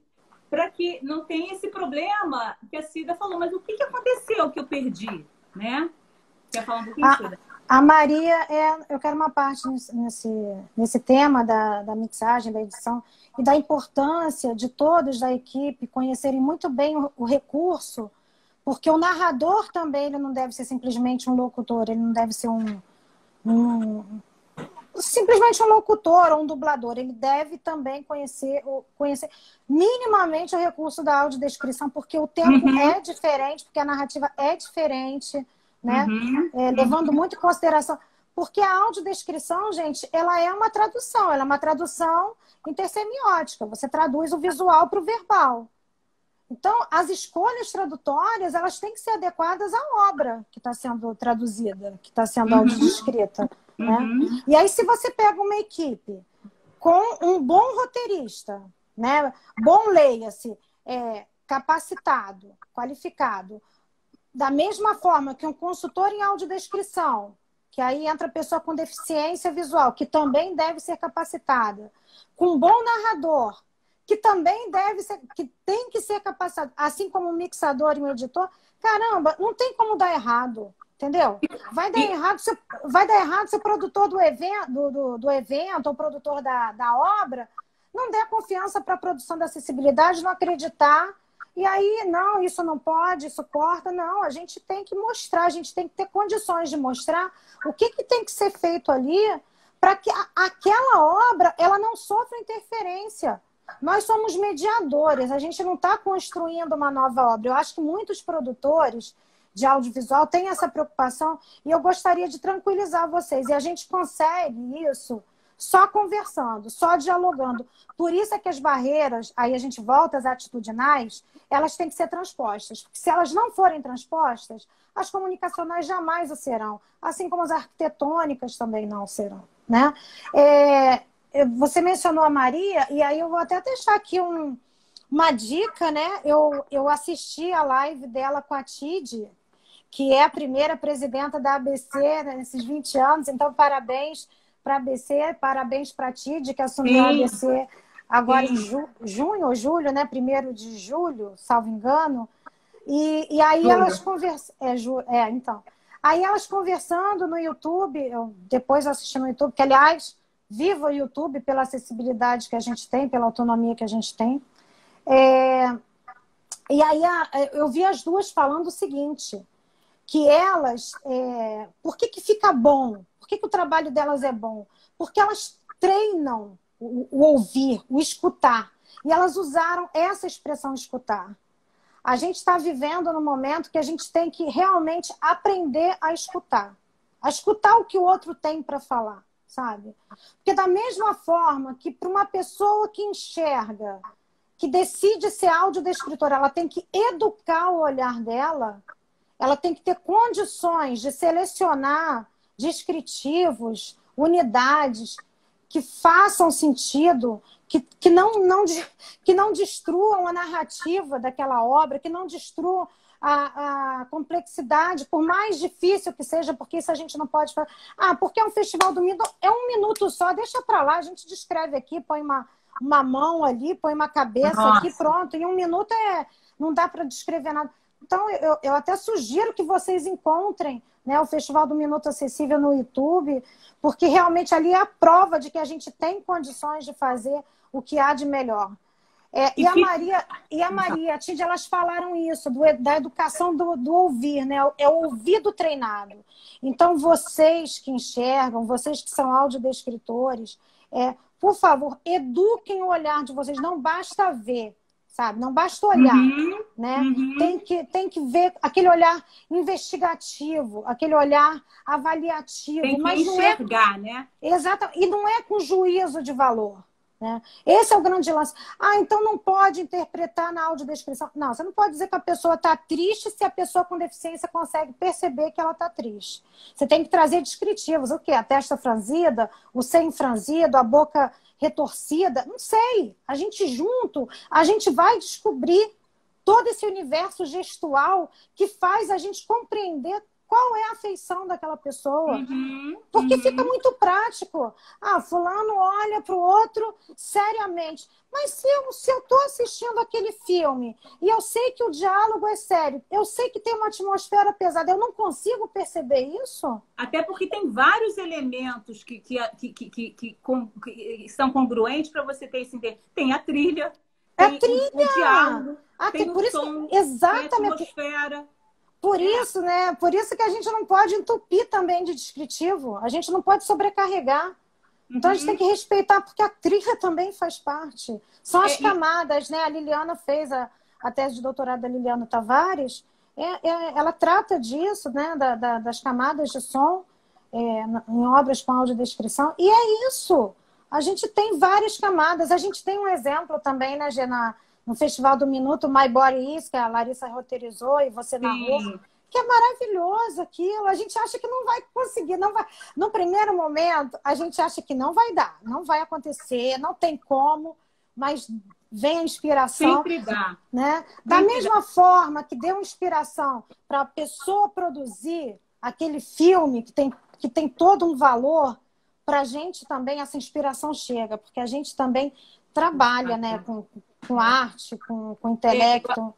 para que não tenha esse problema que a Cida falou. Mas o que aconteceu que eu perdi? Né? Quer falar um pouquinho, Cida? A Maria, eu quero uma parte nesse tema da mixagem, da edição, e da importância de todos da equipe conhecerem muito bem o recurso, porque o narrador também ele não deve ser simplesmente um locutor, ele não deve ser simplesmente um locutor ou um dublador, ele deve também conhecer minimamente o recurso da audiodescrição, porque o tempo é diferente, porque a narrativa é diferente, né? Levando muito em consideração, porque a audiodescrição, gente, ela é uma tradução intersemiótica, você traduz o visual para o verbal. Então, as escolhas tradutórias, elas têm que ser adequadas à obra que está sendo traduzida, que está sendo audiodescrita, né? E aí, se você pega uma equipe com um bom roteirista, né? Bom, leia-se, capacitado, qualificado, da mesma forma que um consultor em audiodescrição, que aí entra a pessoa com deficiência visual, que também deve ser capacitada, com um bom narrador, que também que tem que ser capacitado, assim como um mixador e um editor, caramba, não tem como dar errado, entendeu? Vai dar errado se o produtor do evento, ou o produtor da obra, não der confiança para a produção da acessibilidade, não acreditar. E aí, não, isso não pode, isso corta. Não, a gente tem que mostrar, a gente tem que ter condições de mostrar o que tem que ser feito ali para que aquela obra ela não sofra interferência. Nós somos mediadores, a gente não está construindo uma nova obra. Eu acho que muitos produtores de audiovisual têm essa preocupação e eu gostaria de tranquilizar vocês. E a gente consegue isso só conversando, só dialogando. Por isso é que as barreiras, aí a gente volta às atitudinais, elas têm que ser transpostas. Porque se elas não forem transpostas, as comunicacionais jamais o serão. Assim como as arquitetônicas também não serão, né? Você mencionou a Maria, e aí eu vou até deixar aqui uma dica, né? Eu assisti a live dela com a Tid, que é a primeira presidenta da ABC nesses 20 anos, então parabéns para a ABC, parabéns para a Tid, que assumiu a ABC agora em junho ou julho, né? 1º de julho, salvo engano. E aí julho. Elas conversam... então. Aí elas conversando no YouTube, eu depois assisti no YouTube, que aliás... Viva o YouTube pela acessibilidade que a gente tem, pela autonomia que a gente tem. E aí eu vi as duas falando o seguinte, que elas... por que fica bom? Por que o trabalho delas é bom? Porque elas treinam o ouvir, o escutar. E elas usaram essa expressão escutar. A gente está vivendo num momento que a gente tem que realmente aprender a escutar o que o outro tem para falar. Sabe? Porque da mesma forma que para uma pessoa que enxerga, que decide ser audiodescritora, ela tem que educar o olhar dela, ela tem que ter condições de selecionar descritivos, unidades que façam sentido, que não destruam a narrativa daquela obra, que não destruam a complexidade, por mais difícil que seja, porque isso a gente não pode fazer. Porque é um festival do Middle, é 1 minuto só, deixa para lá, a gente descreve aqui, põe uma mão ali, põe uma cabeça aqui, pronto. Em 1 minuto não dá para descrever nada. Então, eu até sugiro que vocês encontrem, né, o Festival do Minuto Acessível no YouTube, porque realmente ali é a prova de que a gente tem condições de fazer o que há de melhor. E a Maria e a Tid, elas falaram isso, da educação do ouvir, né? É o ouvido treinado. Então, vocês que enxergam, vocês que são audiodescritores, por favor, eduquem o olhar de vocês. Não basta ver, sabe? Não basta olhar, né? Tem que ver aquele olhar investigativo, aquele olhar avaliativo. Tem que mas enxergar, né? Exato. E não é com juízo de valor. Né? Esse é o grande lance. Então não pode interpretar na audiodescrição. Não, você não pode dizer que a pessoa está triste se a pessoa com deficiência consegue perceber que ela está triste. Você tem que trazer descritivos. O quê? A testa franzida, o seio franzido, a boca retorcida. Não sei. A gente junto, a gente vai descobrir todo esse universo gestual que faz a gente compreender qual é a afeição daquela pessoa. Porque fica muito prático. Fulano olha para o outro seriamente. Mas se eu estou assistindo aquele filme e eu sei que o diálogo é sério, eu sei que tem uma atmosfera pesada, eu não consigo perceber isso? Até porque tem vários elementos que são congruentes para você ter esse entendimento. Tem a trilha, tem o diálogo, tem o som, exatamente. tem a atmosfera. Por isso, né? Por isso que a gente não pode entupir também de descritivo. A gente não pode sobrecarregar. Então a gente tem que respeitar, porque a trilha também faz parte. São as camadas, né? A Liliana fez a tese de doutorado da Liliana Tavares. Ela trata disso, né? Das camadas de som em obras com audiodescrição. E é isso. A gente tem várias camadas. A gente tem um exemplo também, né, Gê, no Festival do Minuto, My Body Is, que a Larissa roteirizou e você narrou. Sim. Que é maravilhoso aquilo. A gente acha que não vai conseguir, não vai. No primeiro momento, a gente acha que não vai dar, não vai acontecer, não tem como, mas vem a inspiração. Sempre dá. Né? Da mesma forma que deu inspiração para a pessoa produzir aquele filme que tem todo um valor, para a gente também essa inspiração chega, porque a gente também trabalha, né, com arte, com intelecto.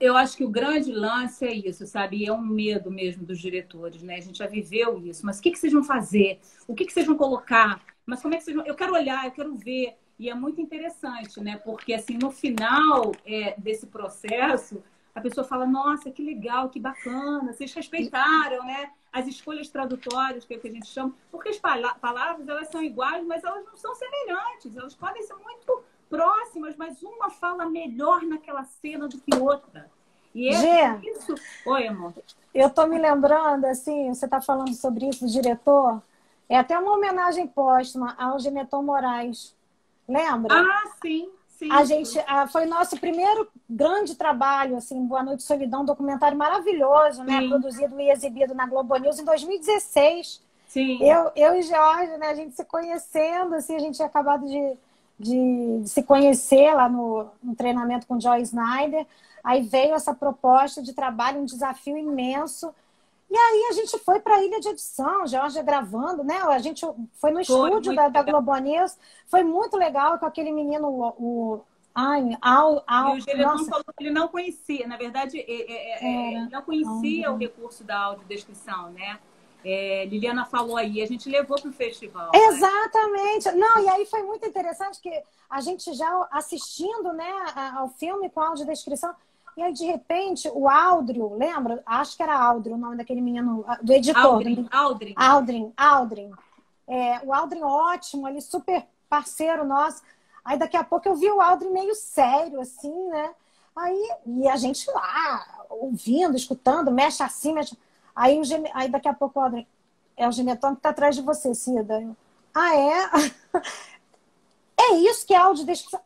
Eu acho que o grande lance é isso, sabe? É um medo mesmo dos diretores, né? A gente já viveu isso. Mas o que vocês vão fazer? O que vocês vão colocar? Mas como é que vocês vão... Eu quero olhar, eu quero ver. E é muito interessante, né? Porque, assim, no final desse processo, a pessoa fala, nossa, que legal, que bacana, vocês respeitaram, né? As escolhas tradutórias, que é o que a gente chama. Porque as palavras, elas são iguais, mas elas não são semelhantes. Elas podem ser muito próximas, mas uma fala melhor naquela cena do que outra. E é isso... Oi, amor. Eu tô me lembrando, assim, você tá falando sobre isso do diretor, é até uma homenagem póstuma ao Geneton Moraes. Lembra? Ah, sim, sim. A gente, foi nosso primeiro grande trabalho, assim, Boa Noite Solidão, um documentário maravilhoso, né? Produzido e exibido na Globo News em 2016. Sim. Eu e Jorge, né? A gente se conhecendo, assim, a gente tinha acabado de se conhecer lá no treinamento com Joy Snyder. Aí veio essa proposta de trabalho, um desafio imenso. E aí a gente foi para a ilha de edição, Jorge gravando, né? A gente foi no estúdio da Globo News. Foi muito legal com aquele menino, o e o Geneton falou que ele não conhecia. Na verdade, ele não conhecia o recurso da audiodescrição, né? Liliana falou aí, a gente levou para o festival. Exatamente. Né? Não, e aí foi muito interessante que a gente já assistindo, né, ao filme com audiodescrição. E aí, de repente, o Áudrio, lembra? Acho que era Áudrio o nome daquele menino, do editor. Aldrin. O Aldrin ótimo, ali, super parceiro nosso. Aí, daqui a pouco, eu vi o Aldrin meio sério, assim, né? E a gente lá, ouvindo, escutando, mexe assim, mexe... Aí, daqui a pouco, o Aldrin, é o Geneton que tá atrás de você, Cida. É isso que é audiodescrição.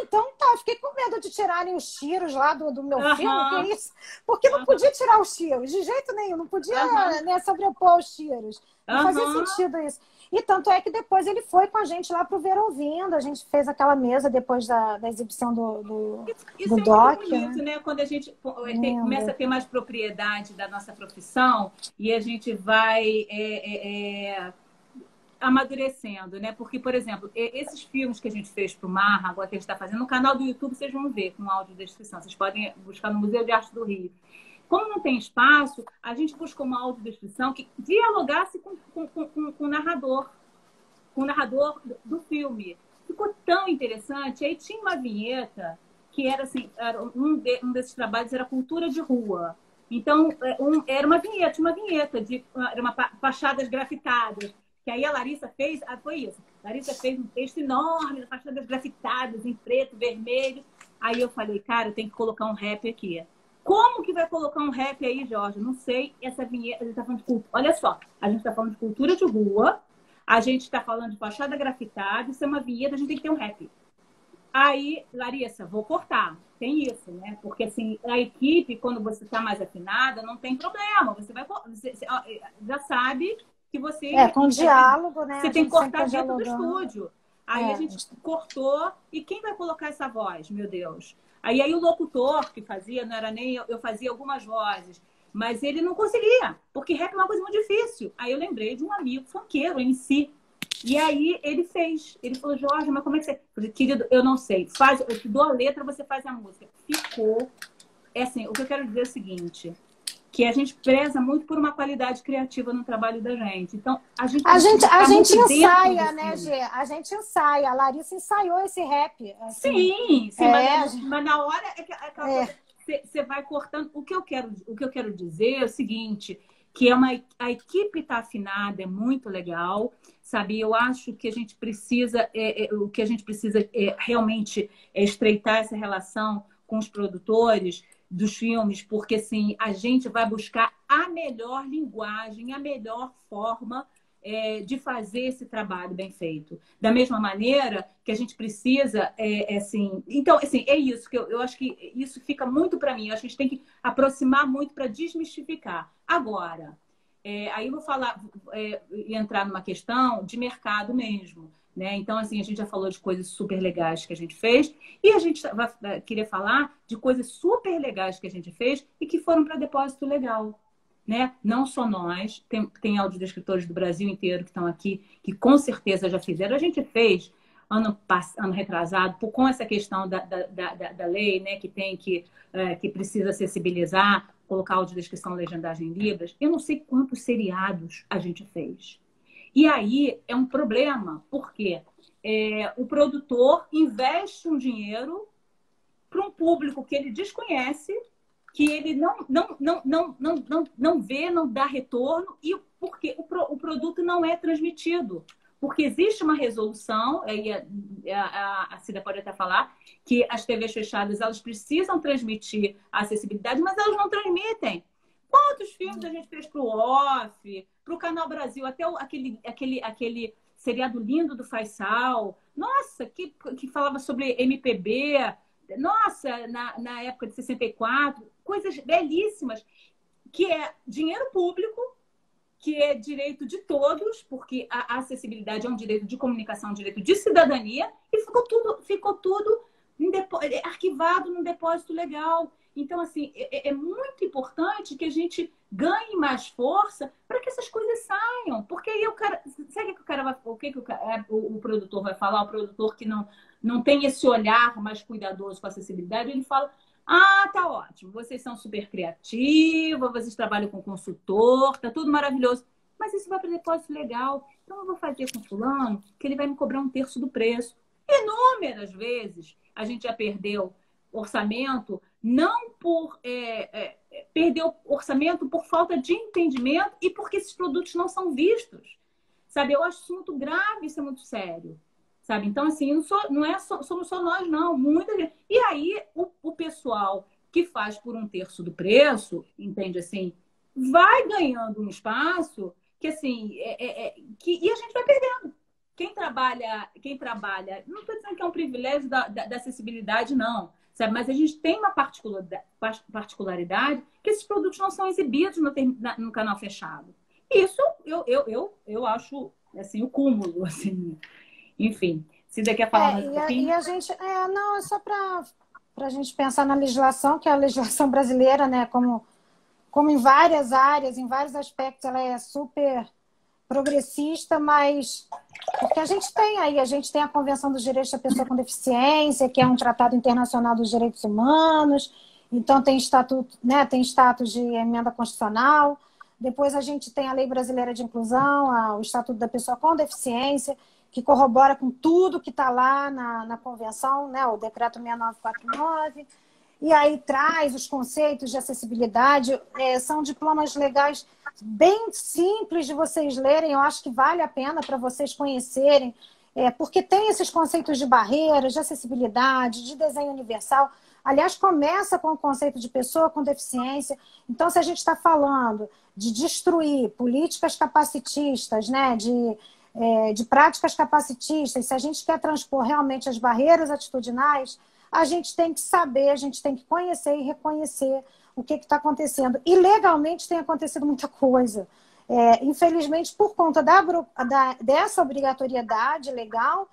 Então tá, fiquei com medo de tirarem os tiros lá do meu filme, que é isso? Porque não podia tirar os tiros, de jeito nenhum, não podia né, sobrepor os tiros. Não fazia sentido isso. E tanto é que depois ele foi com a gente lá pro Ver Ouvindo, a gente fez aquela mesa depois da exibição do isso é doc. Muito bonito, né? Quando a gente começa a ter mais propriedade da nossa profissão e a gente vai... amadurecendo, né? Porque, por exemplo, esses filmes que a gente fez para o Marra, agora que a gente está fazendo, no canal do YouTube vocês vão ver com audiodescrição. Vocês podem buscar no Museu de Arte do Rio. Como não tem espaço, a gente buscou uma audiodescrição que dialogasse com o narrador do filme. Ficou tão interessante. Aí tinha uma vinheta que era assim, um desses trabalhos era cultura de rua. Então, era uma vinheta, era uma fachadas grafitadas. Que aí a Larissa fez, foi isso. A Larissa fez um texto enorme, fachadas grafitadas em preto, vermelho. Aí eu falei, cara, eu tenho que colocar um rap aqui. Como que vai colocar um rap aí, Jorge? Não sei, essa vinheta, a gente tá falando de cultura. Olha só, a gente tá falando de cultura de rua, a gente tá falando de fachada grafitada, isso é uma vinheta, a gente tem que ter um rap. Aí, Larissa, vou cortar. Tem isso, né? Porque assim, a equipe, quando você tá mais afinada, não tem problema. Você já sabe que você... com diálogo, né? Você tem que cortar dentro do estúdio. Aí a gente cortou. E quem vai colocar essa voz, meu Deus? Aí o locutor que fazia, não era nem eu fazia algumas vozes, mas ele não conseguia, porque rap é uma coisa muito difícil. Aí eu lembrei de um amigo funkeiro, MC. E aí ele fez. Ele falou, Jorge, mas como é que você... Eu falei, querido, eu não sei. Eu te dou a letra, você faz a música. Ficou... assim, o que eu quero dizer é o seguinte... que a gente preza muito por uma qualidade criativa no trabalho da gente. Então, a gente ensaia, né, Gê? A gente ensaia. A Larissa ensaiou esse rap. Assim. Sim, mas na hora você vai cortando. O que eu quero dizer é o seguinte, que a equipe está afinada, é muito legal, sabe? Eu acho que a gente precisa, o que a gente precisa realmente estreitar essa relação com os produtores dos filmes, porque assim, a gente vai buscar a melhor linguagem, a melhor forma de fazer esse trabalho bem feito. Da mesma maneira que a gente precisa, assim... Então, assim, é isso que eu acho que isso fica muito para mim. Eu acho que a gente tem que aproximar muito para desmistificar. Agora, aí eu vou falar, entrar numa questão de mercado mesmo. Né? Então, assim, a gente já falou de coisas super legais que a gente fez e a gente queria falar de coisas super legais que a gente fez e que foram para depósito legal. Né? Não só nós, tem audiodescritores do Brasil inteiro que estão aqui, que com certeza já fizeram. A gente fez ano retrasado, com essa questão da lei, né, que precisa acessibilizar, colocar audiodescrição, legendagem em Libras. Eu não sei quantos seriados a gente fez. E aí é um problema, porque o produtor investe um dinheiro para um público que ele desconhece, que ele não vê, não dá retorno, e porque o produto não é transmitido. Porque existe uma resolução, aí a Cida pode até falar, que as TVs fechadas elas precisam transmitir a acessibilidade, mas elas não transmitem. Quantos filmes a gente fez para o Off, para o Canal Brasil, até aquele seriado lindo do Faisal, nossa, que falava sobre MPB, nossa, na época de 64, coisas belíssimas, que é dinheiro público, que é direito de todos, porque a acessibilidade é um direito de comunicação, um direito de cidadania, e ficou tudo arquivado num depósito legal. Então, assim, é muito importante que a gente ganhe mais força para que essas coisas saiam. Porque aí o cara... Sabe o que o produtor vai falar? O produtor que não tem esse olhar mais cuidadoso com a acessibilidade, ele fala: ah, tá ótimo, vocês são super criativos, vocês trabalham com consultor, tá tudo maravilhoso. Mas isso vai para depósito legal. Então eu vou fazer com fulano que ele vai me cobrar 1/3 do preço. Inúmeras vezes a gente já perdeu orçamento, não por perder orçamento por falta de entendimento e porque esses produtos não são vistos. Sabe, eu acho isso muito grave, isso é muito sério. Sabe? Então, assim, somos só nós, não. Muita gente. E aí, o pessoal que faz por 1/3 do preço, entende assim, vai ganhando um espaço que, assim, e a gente vai perdendo. Quem trabalha, não estou dizendo que é um privilégio da acessibilidade, não. Sabe? Mas a gente tem uma particularidade que esses produtos não são exibidos no canal fechado. Isso eu acho assim, o cúmulo, assim. Enfim, se você quer falar mais um pouquinho. E a gente, não, é só para a gente pensar na legislação, que a legislação brasileira, né, como em várias áreas, em vários aspectos, ela é super progressista, mas porque a gente tem a Convenção dos Direitos da Pessoa com Deficiência, que é um tratado internacional dos direitos humanos, então tem estatuto, né, tem status de emenda constitucional. Depois a gente tem a Lei Brasileira de Inclusão, o Estatuto da Pessoa com Deficiência, que corrobora com tudo que está lá na Convenção, né, o Decreto 6949. E aí traz os conceitos de acessibilidade. São diplomas legais bem simples de vocês lerem. Eu acho que vale a pena para vocês conhecerem, porque tem esses conceitos de barreiras, de acessibilidade, de desenho universal. Aliás, começa com o conceito de pessoa com deficiência. Então, se a gente está falando de destruir políticas capacitistas, né, de práticas capacitistas, se a gente quer transpor realmente as barreiras atitudinais, a gente tem que saber, a gente tem que conhecer e reconhecer o que está acontecendo. E legalmente tem acontecido muita coisa. Infelizmente, por conta dessa obrigatoriedade legal,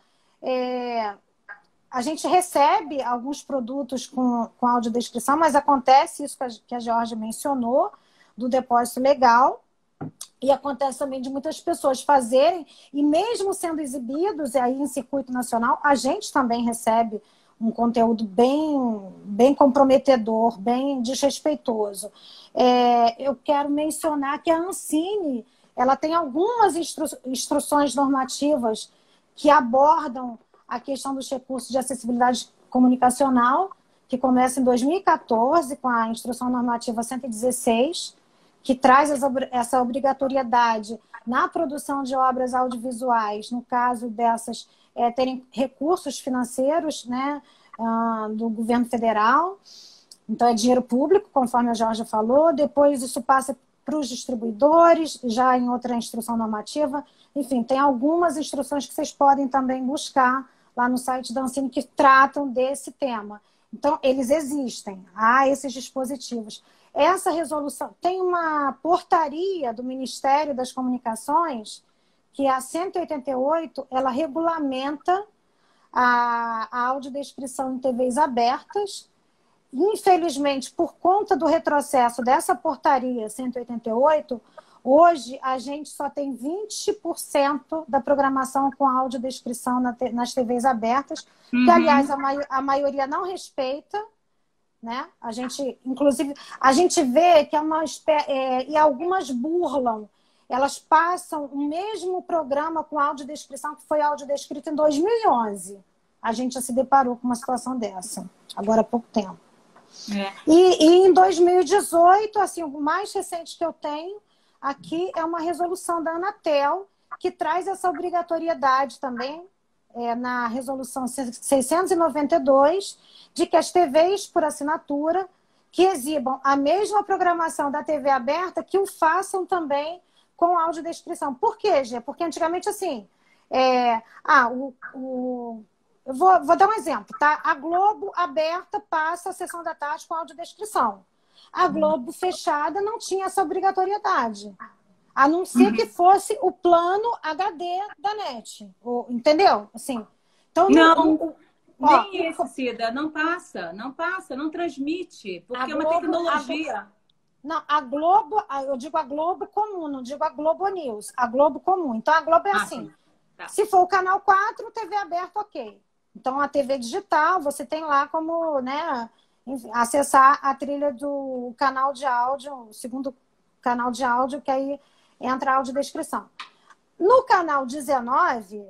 a gente recebe alguns produtos com audiodescrição, mas acontece isso que a Georgia mencionou, do depósito legal, e acontece também de muitas pessoas fazerem, e mesmo sendo exibidos aí em circuito nacional, a gente também recebe um conteúdo bem comprometedor, bem desrespeitoso. Eu quero mencionar que a Ancine ela tem algumas instruções normativas que abordam a questão dos recursos de acessibilidade comunicacional, que começa em 2014 com a Instrução Normativa 116, que traz essa obrigatoriedade na produção de obras audiovisuais, no caso dessas terem recursos financeiros, né, do governo federal. Então, é dinheiro público, conforme a Georgia falou. Depois, isso passa para os distribuidores, já em outra instrução normativa. Enfim, tem algumas instruções que vocês podem também buscar lá no site da Ancine que tratam desse tema. Então, eles existem, há esses dispositivos. Essa resolução tem uma portaria do Ministério das Comunicações, que é a 188, ela regulamenta a audiodescrição em TVs abertas. Infelizmente, por conta do retrocesso dessa portaria 188, hoje a gente só tem 20% da programação com audiodescrição nas TVs abertas, que, aliás, a maioria não respeita, né? A gente, inclusive, a gente vê que é uma e algumas burlam. Elas passam o mesmo programa com audiodescrição que foi audiodescrito em 2011. A gente já se deparou com uma situação dessa, agora há pouco tempo. É. E em 2018, assim, o mais recente que eu tenho aqui é uma resolução da Anatel, que traz essa obrigatoriedade também, na resolução 692, de que as TVs por assinatura que exibam a mesma programação da TV aberta, que o façam também com audiodescrição. Por quê, Gê? Porque antigamente, assim, eu vou dar um exemplo, tá? A Globo aberta passa a sessão da tarde com audiodescrição. A Globo fechada não tinha essa obrigatoriedade. A não ser que fosse o plano HD da NET. Entendeu? Assim, então, nem esse, Cida. Não passa, não transmite. Porque é uma tecnologia. Não, a Globo, eu digo a Globo comum, não digo a Globo News. A Globo comum. Então, a Globo é assim. Tá. Se for o canal 4, TV aberta, ok. Então, a TV digital, você tem lá como, né, acessar a trilha do canal de áudio, o segundo canal de áudio, que aí entra a audiodescrição. No canal 19,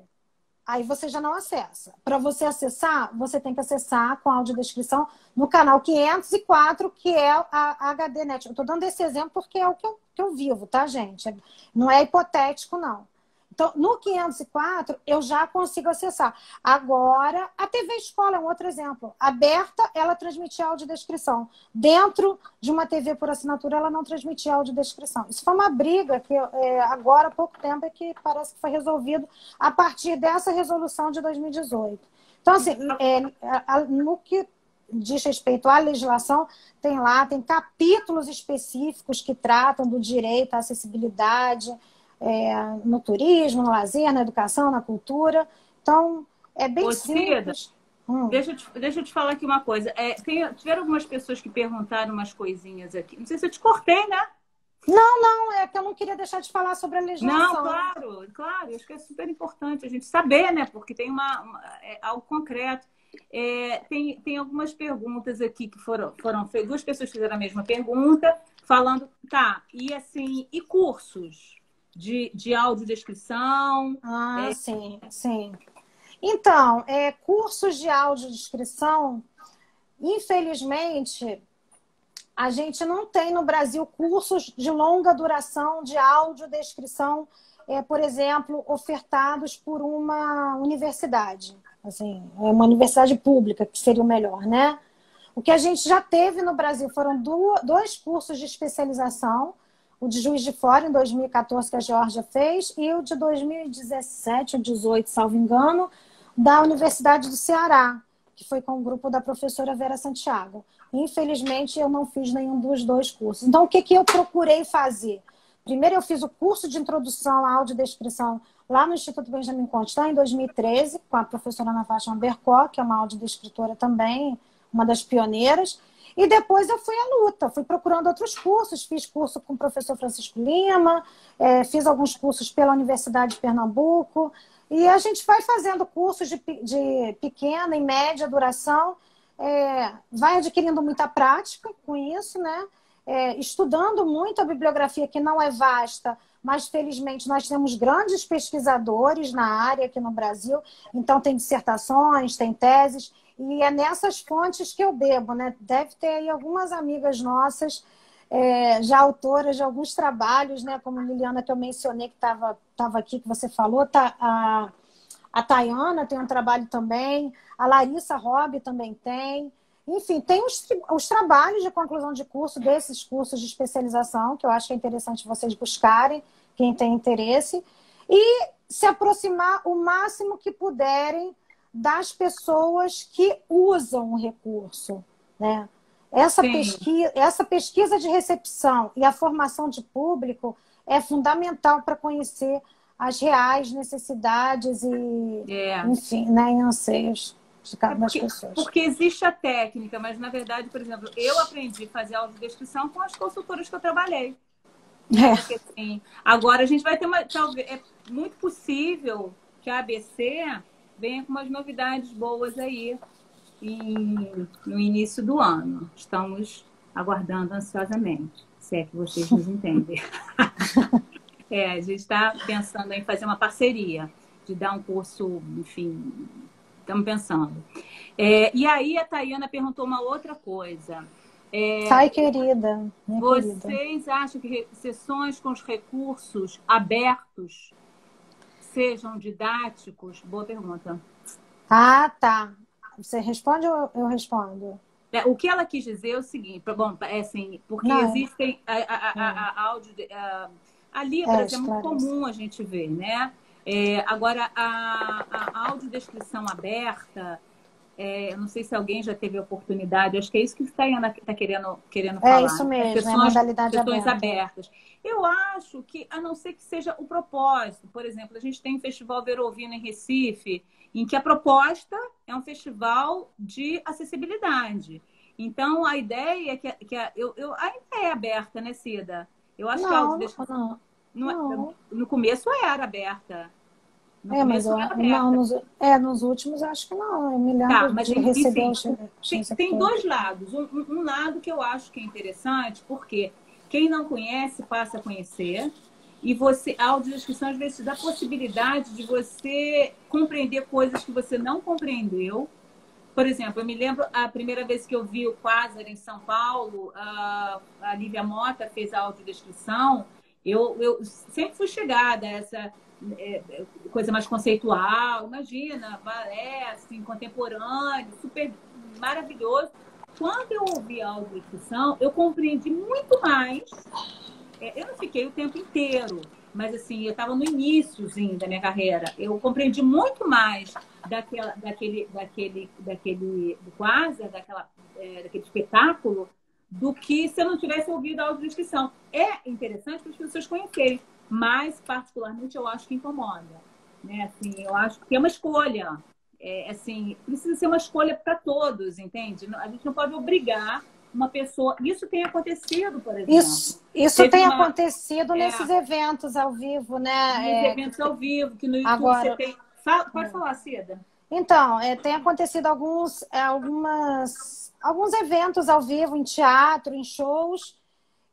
aí você já não acessa. Para você acessar, você tem que acessar com a audiodescrição no canal 504, que é a HDNet. Eu estou dando esse exemplo porque é o que eu vivo, tá, gente? Não é hipotético, não. Então, no 504, eu já consigo acessar. Agora, a TV Escola é um outro exemplo. Aberta, ela transmitia audiodescrição. Dentro de uma TV por assinatura, ela não transmitia audiodescrição. Isso foi uma briga que agora, há pouco tempo, é que parece que foi resolvido a partir dessa resolução de 2018. Então, assim, no que diz respeito à legislação, tem capítulos específicos que tratam do direito à acessibilidade, no turismo, no lazer, na educação, na cultura. Então, é bem simples. Deixa eu te falar aqui uma coisa. Tiveram algumas pessoas que perguntaram umas coisinhas aqui. Não sei se eu te cortei, né? Não, é que eu não queria deixar de falar sobre a legislação. Não, claro. Acho que é super importante a gente saber, né? Porque tem algo concreto. Tem algumas perguntas aqui que foram feitas. Duas pessoas fizeram a mesma pergunta, falando, e assim, e cursos de audiodescrição? Sim. Então, cursos de audiodescrição, infelizmente, a gente não tem no Brasil cursos de longa duração de audiodescrição, por exemplo, ofertados por uma universidade. Assim, uma universidade pública, que seria o melhor, né? O que a gente já teve no Brasil foram dois cursos de especialização, o de Juiz de Fora, em 2014, que a Geórgia fez, e o de 2017 ou 2018, salvo engano, da Universidade do Ceará, que foi com o grupo da professora Vera Santiago. Infelizmente, eu não fiz nenhum dos dois cursos. Então, o que eu procurei fazer? Primeiro, eu fiz o curso de introdução à audiodescrição lá no Instituto Benjamin Constant, em 2013, com a professora Ana Fátima Bercó, que é uma audiodescritora também, uma das pioneiras. E depois eu fui à luta, fui procurando outros cursos, fiz curso com o professor Francisco Lima, fiz alguns cursos pela Universidade de Pernambuco, e a gente vai fazendo cursos de pequena e média duração, vai adquirindo muita prática com isso, né? Estudando muito a bibliografia, que não é vasta, mas felizmente nós temos grandes pesquisadores na área aqui no Brasil, então tem dissertações, tem teses, e é nessas fontes que eu bebo, né? Deve ter aí algumas amigas nossas, já autoras de alguns trabalhos, né? Como a Liliana, que eu mencionei, que estava aqui, que você falou, a Tayana tem um trabalho também, a Larissa Robb também tem. Enfim, tem os trabalhos de conclusão de curso desses cursos de especialização, que eu acho que é interessante vocês buscarem, quem tem interesse, e se aproximar o máximo que puderem das pessoas que usam o recurso, né? Essa pesquisa de recepção e a formação de público é fundamental para conhecer as reais necessidades e, enfim, né, e anseios das pessoas. Porque existe a técnica, mas na verdade, por exemplo, eu aprendi a fazer audiodescrição com as consultoras que eu trabalhei. Porque, assim, agora a gente vai ter é muito possível que a ABC venha com umas novidades boas aí no início do ano. Estamos aguardando ansiosamente, se é que vocês nos entendem. A gente está pensando em fazer uma parceria, de dar um curso, enfim, estamos pensando. E aí a Tayana perguntou uma outra coisa. Ai, querida. Vocês acham que sessões com os recursos abertos sejam didáticos? Boa pergunta. Ah, tá. Você responde ou eu respondo? O que ela quis dizer é o seguinte, bom, assim, porque existem a Libras é muito comum a gente ver, né? Agora, a audiodescrição aberta, eu não sei se alguém já teve a oportunidade, acho que é isso que a Tayana está querendo falar. É isso mesmo, modalidade sessões abertas. Eu acho que, a não ser que seja o propósito, por exemplo, a gente tem o Festival Verovino em Recife, em que a proposta é um festival de acessibilidade. Então, a ideia é que ainda é aberta, né, Cida? Eu acho que a audiodescrição... No começo era aberta. Nos últimos acho que não. Eu me lembro de receber tem dois lados. Um lado que eu acho que é interessante, porque quem não conhece passa a conhecer. E a audiodescrição, às vezes, dá a possibilidade de você compreender coisas que você não compreendeu. Por exemplo, eu me lembro a primeira vez que eu vi o Quasar em São Paulo, a Lívia Mota fez a audiodescrição. Eu sempre fui chegada a essa coisa mais conceitual. Imagina, balé, assim, contemporâneo, super maravilhoso. Quando eu ouvi a audiodescrição, eu compreendi muito mais. Eu não fiquei o tempo inteiro, mas assim, eu estava no iníciozinho da minha carreira. Eu compreendi muito mais daquele do Quasar, daquele espetáculo, do que se eu não tivesse ouvido a audiodescrição. É interessante para as pessoas conhecerem, mas particularmente eu acho que incomoda, né? Assim, eu acho que é uma escolha. Assim, precisa ser uma escolha para todos, entende? A gente não pode obrigar uma pessoa. Isso tem acontecido, por exemplo. Isso tem acontecido nesses eventos ao vivo, né? Nesses eventos ao vivo, que no YouTube agora... você tem. Pode falar, Cida. Então, tem acontecido alguns eventos ao vivo, em teatro, em shows,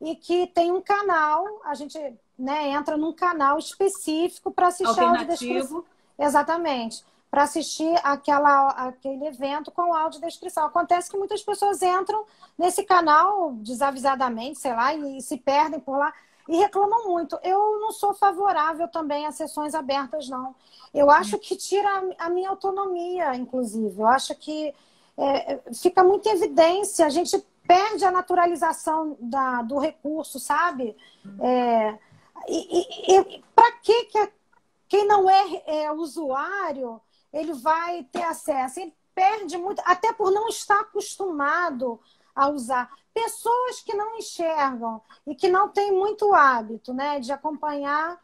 e que tem um canal, a gente, né, entra num canal específico para assistir a audiodescrição. Exatamente. Para assistir aquele evento com audiodescrição. Acontece que muitas pessoas entram nesse canal desavisadamente, sei lá, e se perdem por lá e reclamam muito. Eu não sou favorável também a sessões abertas, não. Eu acho que tira a minha autonomia, inclusive. Eu acho que fica muito em evidência. A gente perde a naturalização do recurso, sabe? Para que quem não é usuário ele vai ter acesso? Ele perde muito, até por não estar acostumado a usar. Pessoas que não enxergam e que não têm muito hábito, né, de acompanhar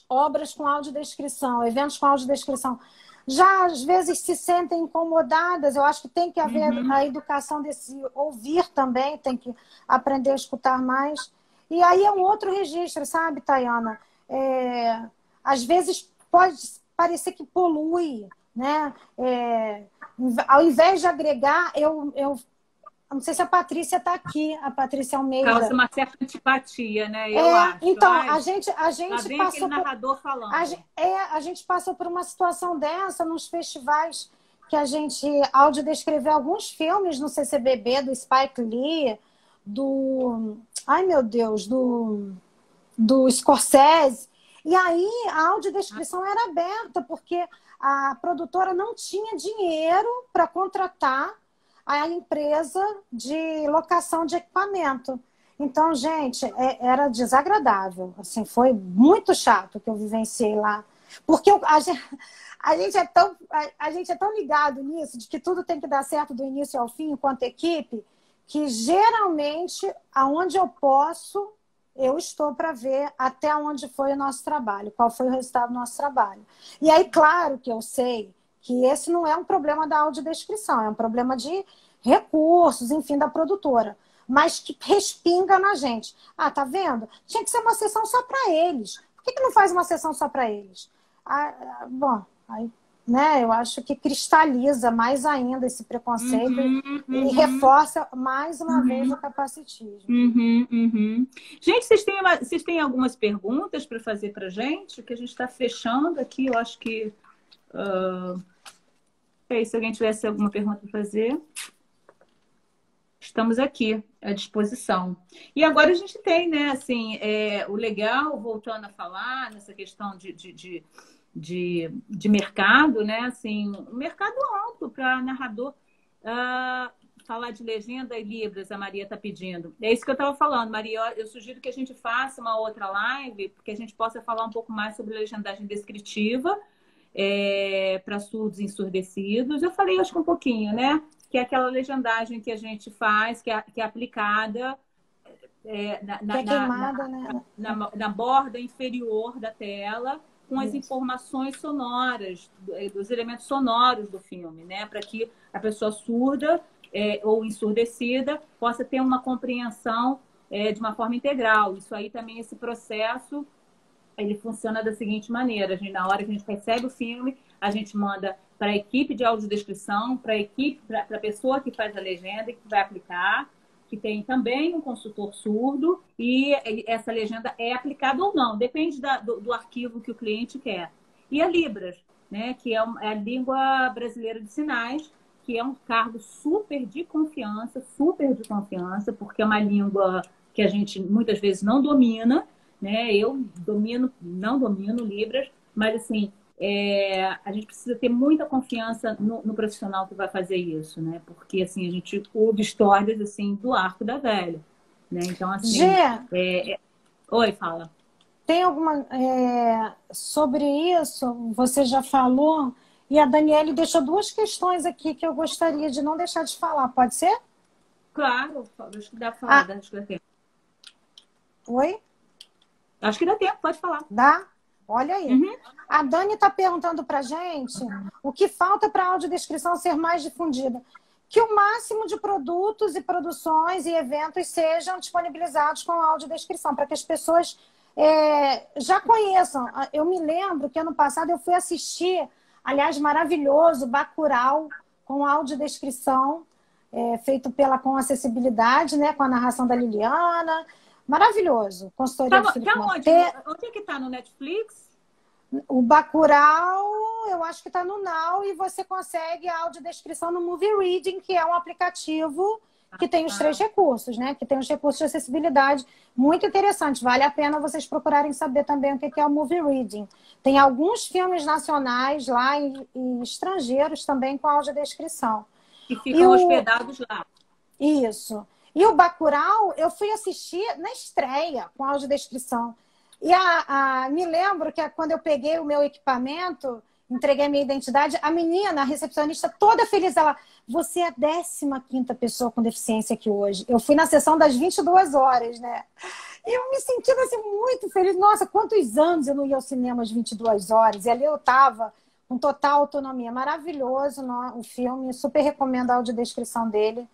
obras com audiodescrição, eventos com audiodescrição, já às vezes se sentem incomodadas. Eu acho que tem que haver a educação desse ouvir também, tem que aprender a escutar mais. E aí é um outro registro, sabe, Tayana? Às vezes pode parecer que polui, né? Ao invés de agregar, eu não sei se a Patrícia está aqui, a Patrícia Almeida. Causa uma certa antipatia, né? Eu acho. Então, a gente passou narrador falando. A gente passou por uma situação dessa nos festivais que a gente audiodescreveu alguns filmes no CCBB, do Spike Lee, ai meu Deus, do Scorsese. E aí a audiodescrição era aberta, porque a produtora não tinha dinheiro para contratar a empresa de locação de equipamento. Então, gente, era desagradável. Assim, foi muito chato o que eu vivenciei lá. Porque a gente é tão ligado nisso, de que tudo tem que dar certo do início ao fim, enquanto equipe, que geralmente, aonde eu posso, eu estou para ver até onde foi o nosso trabalho, qual foi o resultado do nosso trabalho. E aí, claro que eu sei que esse não é um problema da audiodescrição, é um problema de recursos, enfim, da produtora, mas que respinga na gente. Ah, tá vendo? Tinha que ser uma sessão só para eles. Por que não faz uma sessão só para eles? Bom, aí, né, eu acho que cristaliza mais ainda esse preconceito e reforça mais uma vez o capacitismo. Gente, vocês têm algumas perguntas para fazer para a gente? Que a gente está fechando aqui, eu acho que... se alguém tivesse alguma pergunta para fazer, estamos aqui à disposição. E agora a gente tem, né, assim, o legal, voltando a falar nessa questão de mercado, né, assim, um mercado amplo para narrador. Falar de legenda e libras, a Maria está pedindo. É isso que eu estava falando, Maria. Eu sugiro que a gente faça uma outra live, porque a gente possa falar um pouco mais sobre legendagem descritiva, para surdos e ensurdecidos. Eu falei, acho que um pouquinho, né? Que é aquela legendagem que a gente faz, que é aplicada na borda inferior da tela, com as informações sonoras, dos elementos sonoros do filme, né? Para que a pessoa surda ou ensurdecida possa ter uma compreensão de uma forma integral. Isso aí também, esse processo, ele funciona da seguinte maneira: na hora que a gente recebe o filme, a gente manda para a equipe de audiodescrição, para a pessoa que faz a legenda e que vai aplicar, que tem também um consultor surdo, e essa legenda é aplicada ou não, depende do arquivo que o cliente quer. E a Libras, né, que é a língua brasileira de sinais, que é um cargo super de confiança, porque é uma língua que a gente muitas vezes não domina, né? Eu não domino Libras, mas assim, a gente precisa ter muita confiança no profissional que vai fazer isso, né? Porque assim, a gente ouve histórias assim do arco da velha, né? Então, assim. Oi, fala. Tem alguma. Sobre isso, você já falou, e a Daniele deixou duas questões aqui que eu gostaria de não deixar de falar, pode ser? Claro, acho que dá para falar, acho que dá tempo. Oi? Acho que dá tempo, pode falar. Dá? Olha aí. A Dani está perguntando para a gente o que falta para a audiodescrição ser mais difundida. Que o máximo de produtos e produções e eventos sejam disponibilizados com a audiodescrição, para que as pessoas já conheçam. Eu me lembro que ano passado eu fui assistir, aliás, maravilhoso, Bacurau, com audiodescrição, feito com acessibilidade, né, com a narração da Liliana. Maravilhoso. Consultoria de Felipe Monteiro. Onde é que está? No Netflix? O Bacurau, eu acho que está no Now, e você consegue a audiodescrição no Movie Reading, que é um aplicativo que tem os 3 recursos, né? Que tem os recursos de acessibilidade. Muito interessante. Vale a pena vocês procurarem saber também o que é o Movie Reading. Tem alguns filmes nacionais lá e estrangeiros também com audiodescrição. Que ficam hospedados lá. Isso. E o Bacurau, eu fui assistir na estreia, com audiodescrição. E me lembro que quando eu peguei o meu equipamento, entreguei a minha identidade, a menina, a recepcionista, toda feliz, ela, você é a 15ª pessoa com deficiência aqui hoje. Eu fui na sessão das 22 horas, né? E eu me sentindo assim, muito feliz. Nossa, quantos anos eu não ia ao cinema às 22 horas? E ali eu estava com total autonomia. Maravilhoso, o filme, super recomendo a audiodescrição dele.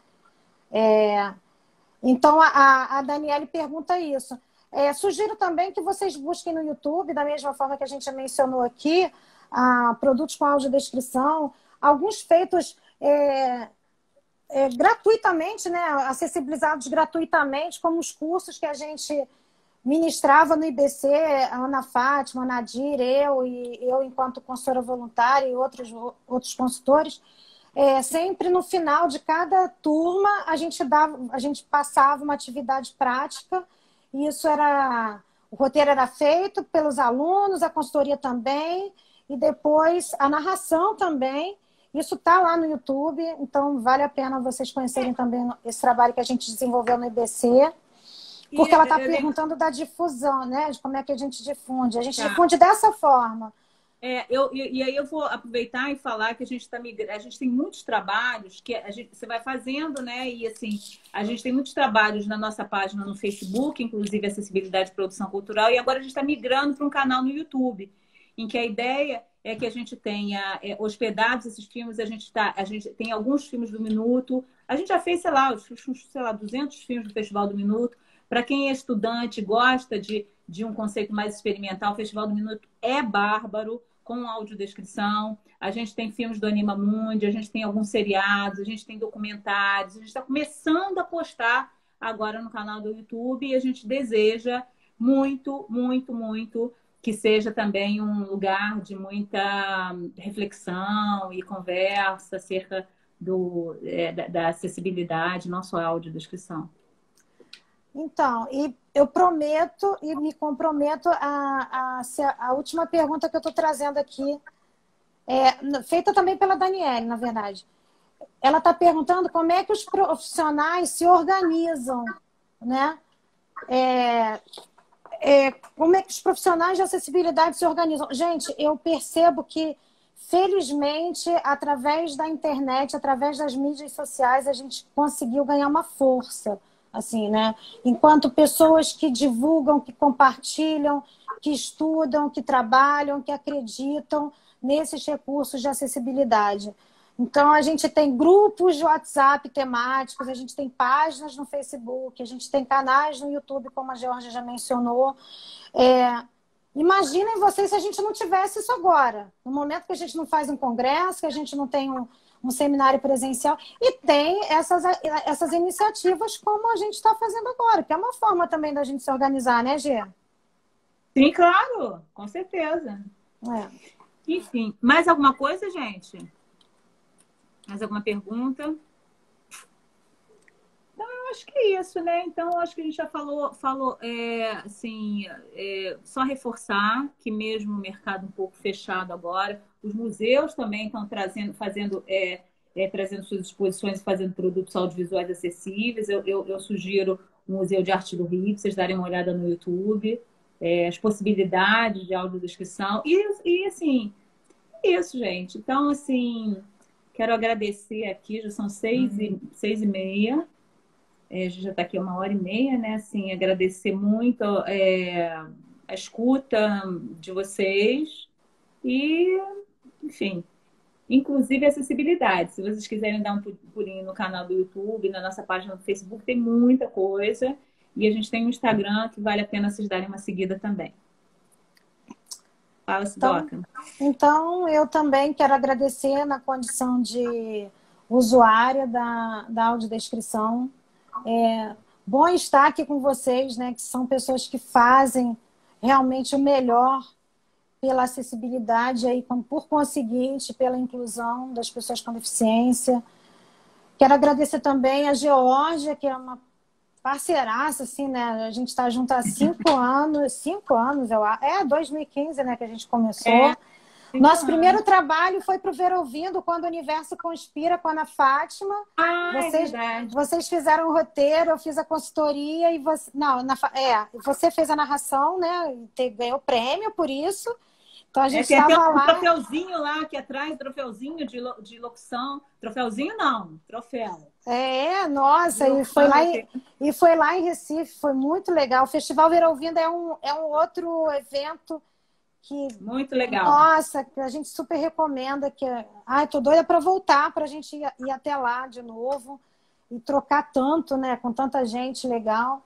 Então, a Daniele pergunta isso. Sugiro também que vocês busquem no YouTube, da mesma forma que a gente já mencionou aqui, produtos com audiodescrição, alguns feitos gratuitamente, né, acessibilizados gratuitamente, como os cursos que a gente ministrava no IBC, a Ana Fátima, a Nadir, eu enquanto consultora voluntária e outros consultores. Sempre no final de cada turma a gente passava uma atividade prática, e o roteiro era feito pelos alunos, a consultoria também, e depois a narração também, Isso está lá no YouTube, então vale a pena vocês conhecerem também esse trabalho que a gente desenvolveu no IBC. Porque ela está perguntando da difusão, né? De como é que a gente difunde. A gente difunde dessa forma. E aí eu vou aproveitar e falar que a gente tem muitos trabalhos que você vai fazendo, né? E assim, a gente tem muitos trabalhos na nossa página no Facebook, inclusive Acessibilidade e Produção Cultural, e agora a gente está migrando para um canal no YouTube, em que a ideia é que a gente tenha hospedados esses filmes, a gente tem alguns filmes do Minuto, a gente já fez, sei lá, 200 filmes do Festival do Minuto. Para quem é estudante, gosta de um conceito mais experimental, o Festival do Minuto é bárbaro, com audiodescrição. A gente tem filmes do Anima Mundi, a gente tem alguns seriados, a gente tem documentários. A gente está começando a postar agora no canal do YouTube e a gente deseja muito, muito, muito que seja também um lugar de muita reflexão e conversa acerca da acessibilidade, não só a audiodescrição. Então, e eu prometo e me comprometo a última pergunta que eu estou trazendo aqui, feita também pela Daniele, na verdade. Ela está perguntando como é que os profissionais se organizam, né? Como é que os profissionais de acessibilidade se organizam? Gente, eu percebo que, felizmente, através da internet, através das mídias sociais, a gente conseguiu ganhar uma força. Assim, né? Enquanto pessoas que divulgam, que compartilham, que estudam, que trabalham, que acreditam nesses recursos de acessibilidade. Então, a gente tem grupos de WhatsApp temáticos, a gente tem páginas no Facebook, a gente tem canais no YouTube, como a Georgia já mencionou. Imaginem vocês se a gente não tivesse isso agora. No momento que a gente não faz um congresso, que a gente não tem um seminário presencial, e tem essas iniciativas como a gente está fazendo agora, que é uma forma também da gente se organizar, né, Gê? Sim, claro, com certeza. Enfim, mais alguma coisa, gente? Mais alguma pergunta? Então, eu acho que é isso, né? Então, eu acho que a gente já falou só reforçar que mesmo o mercado um pouco fechado agora, os museus também estão fazendo suas exposições e fazendo produtos audiovisuais acessíveis. Eu sugiro o Museu de Arte do Rio, para vocês darem uma olhada no YouTube, as possibilidades de audiodescrição. E assim, isso, gente. Então, assim, quero agradecer aqui, já são 6h30. A gente já está aqui 1h30, né? Assim, agradecer muito a escuta de vocês e, enfim, inclusive a acessibilidade. Se vocês quiserem dar um pulinho no canal do YouTube, na nossa página do Facebook, tem muita coisa. E a gente tem um Instagram que vale a pena vocês darem uma seguida também. Fala, Sidoca. Então, eu também quero agradecer na condição de usuária da audiodescrição. Bom estar aqui com vocês, né, que são pessoas que fazem realmente o melhor pela acessibilidade e, por conseguinte, pela inclusão das pessoas com deficiência. Quero agradecer também a Geórgia, que é uma parceiraça, assim, né? A gente está junto há 5 anos. 5 anos, eu acho. 2015, né, que a gente começou. Nosso primeiro trabalho foi para o Ver Ouvindo, Quando o Universo Conspira, com a Ana Fátima. Vocês fizeram o roteiro, eu fiz a consultoria e você fez a narração, né? Ganhou prêmio por isso. Então a gente estava lá. Tem um troféuzinho lá aqui atrás, troféuzinho de locução. Troféuzinho não, troféu. Nossa, e foi lá em Recife, foi muito legal. O Festival Ver Ouvindo é um outro evento muito legal. Nossa, que a gente super recomenda. Tô doida para voltar, para a gente ir até lá de novo e trocar tanto, né? Com tanta gente legal.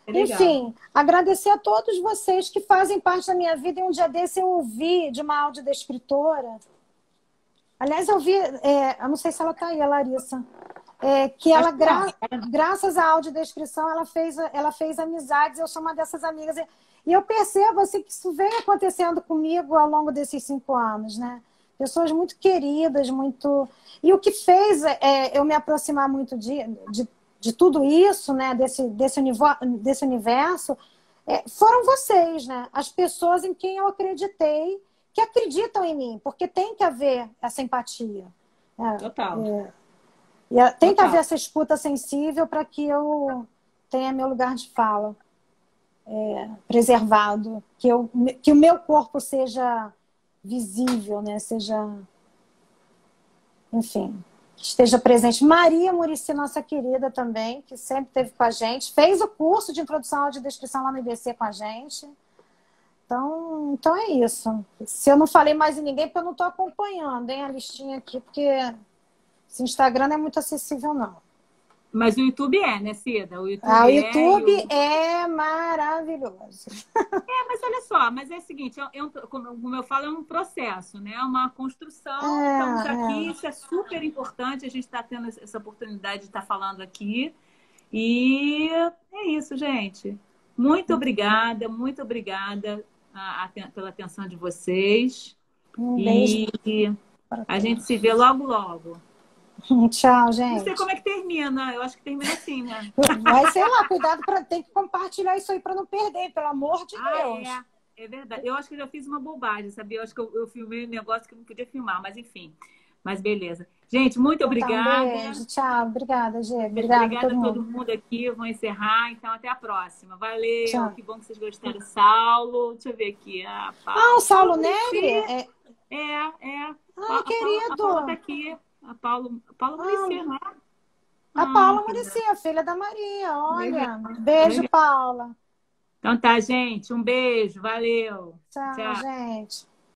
Enfim, agradecer a todos vocês que fazem parte da minha vida. E um dia desse eu ouvi de uma audiodescritora. Aliás, eu vi, eu não sei se ela está aí, a Larissa. Que ela, graças à audiodescrição, ela fez amizades. Eu sou uma dessas amigas. E eu percebo assim, que isso vem acontecendo comigo ao longo desses 5 anos, né? Pessoas muito queridas, muito... E o que fez eu me aproximar muito de tudo isso, né? Desse universo, foram vocês, né? As pessoas em quem eu acreditei, que acreditam em mim, porque tem que haver essa empatia. Total. Tem que Total. haver essa escuta sensível para que eu tenha meu lugar de fala preservado, que o meu corpo seja visível, né? Seja, enfim, que esteja presente. Maria Muricy, nossa querida também, que sempre esteve com a gente, fez o curso de introdução à audiodescrição lá no IBC com a gente. Então é isso. Se eu não falei mais em ninguém, porque eu não estou acompanhando, hein, a listinha aqui, porque esse Instagram não é muito acessível, não. Mas o YouTube é, né, Cida? O YouTube O é. YouTube é maravilhoso. Mas olha só, mas é o seguinte, como eu falo, é um processo, né? É uma construção. Estamos aqui, isso é super importante, a gente está tendo essa oportunidade de estar falando aqui. E é isso, gente. Muito obrigada pela atenção de vocês. Um beijo. E a gente se vê logo, logo. Tchau, gente. Não sei como é que termina. Eu acho que termina assim, né? Mas sei lá, cuidado tem que compartilhar isso aí para não perder, pelo amor de Deus. É verdade. Eu acho que eu já fiz uma bobagem, sabia? Eu acho que eu filmei um negócio que eu não podia filmar, mas enfim. Mas beleza. Gente, muito obrigada. Um beijo, tchau. Obrigada, Gê. Obrigada a todo mundo aqui. Eu vou encerrar, então até a próxima. Valeu. Tchau. Que bom que vocês gostaram. Saulo, deixa eu ver aqui. O Saulo Negri? Querido. A Paula tá aqui. A Paula Muricy, não é? A Paula Muricy, a filha da Maria. Olha. Beijo, Paula. Então tá, gente. Um beijo. Valeu. Tchau, gente.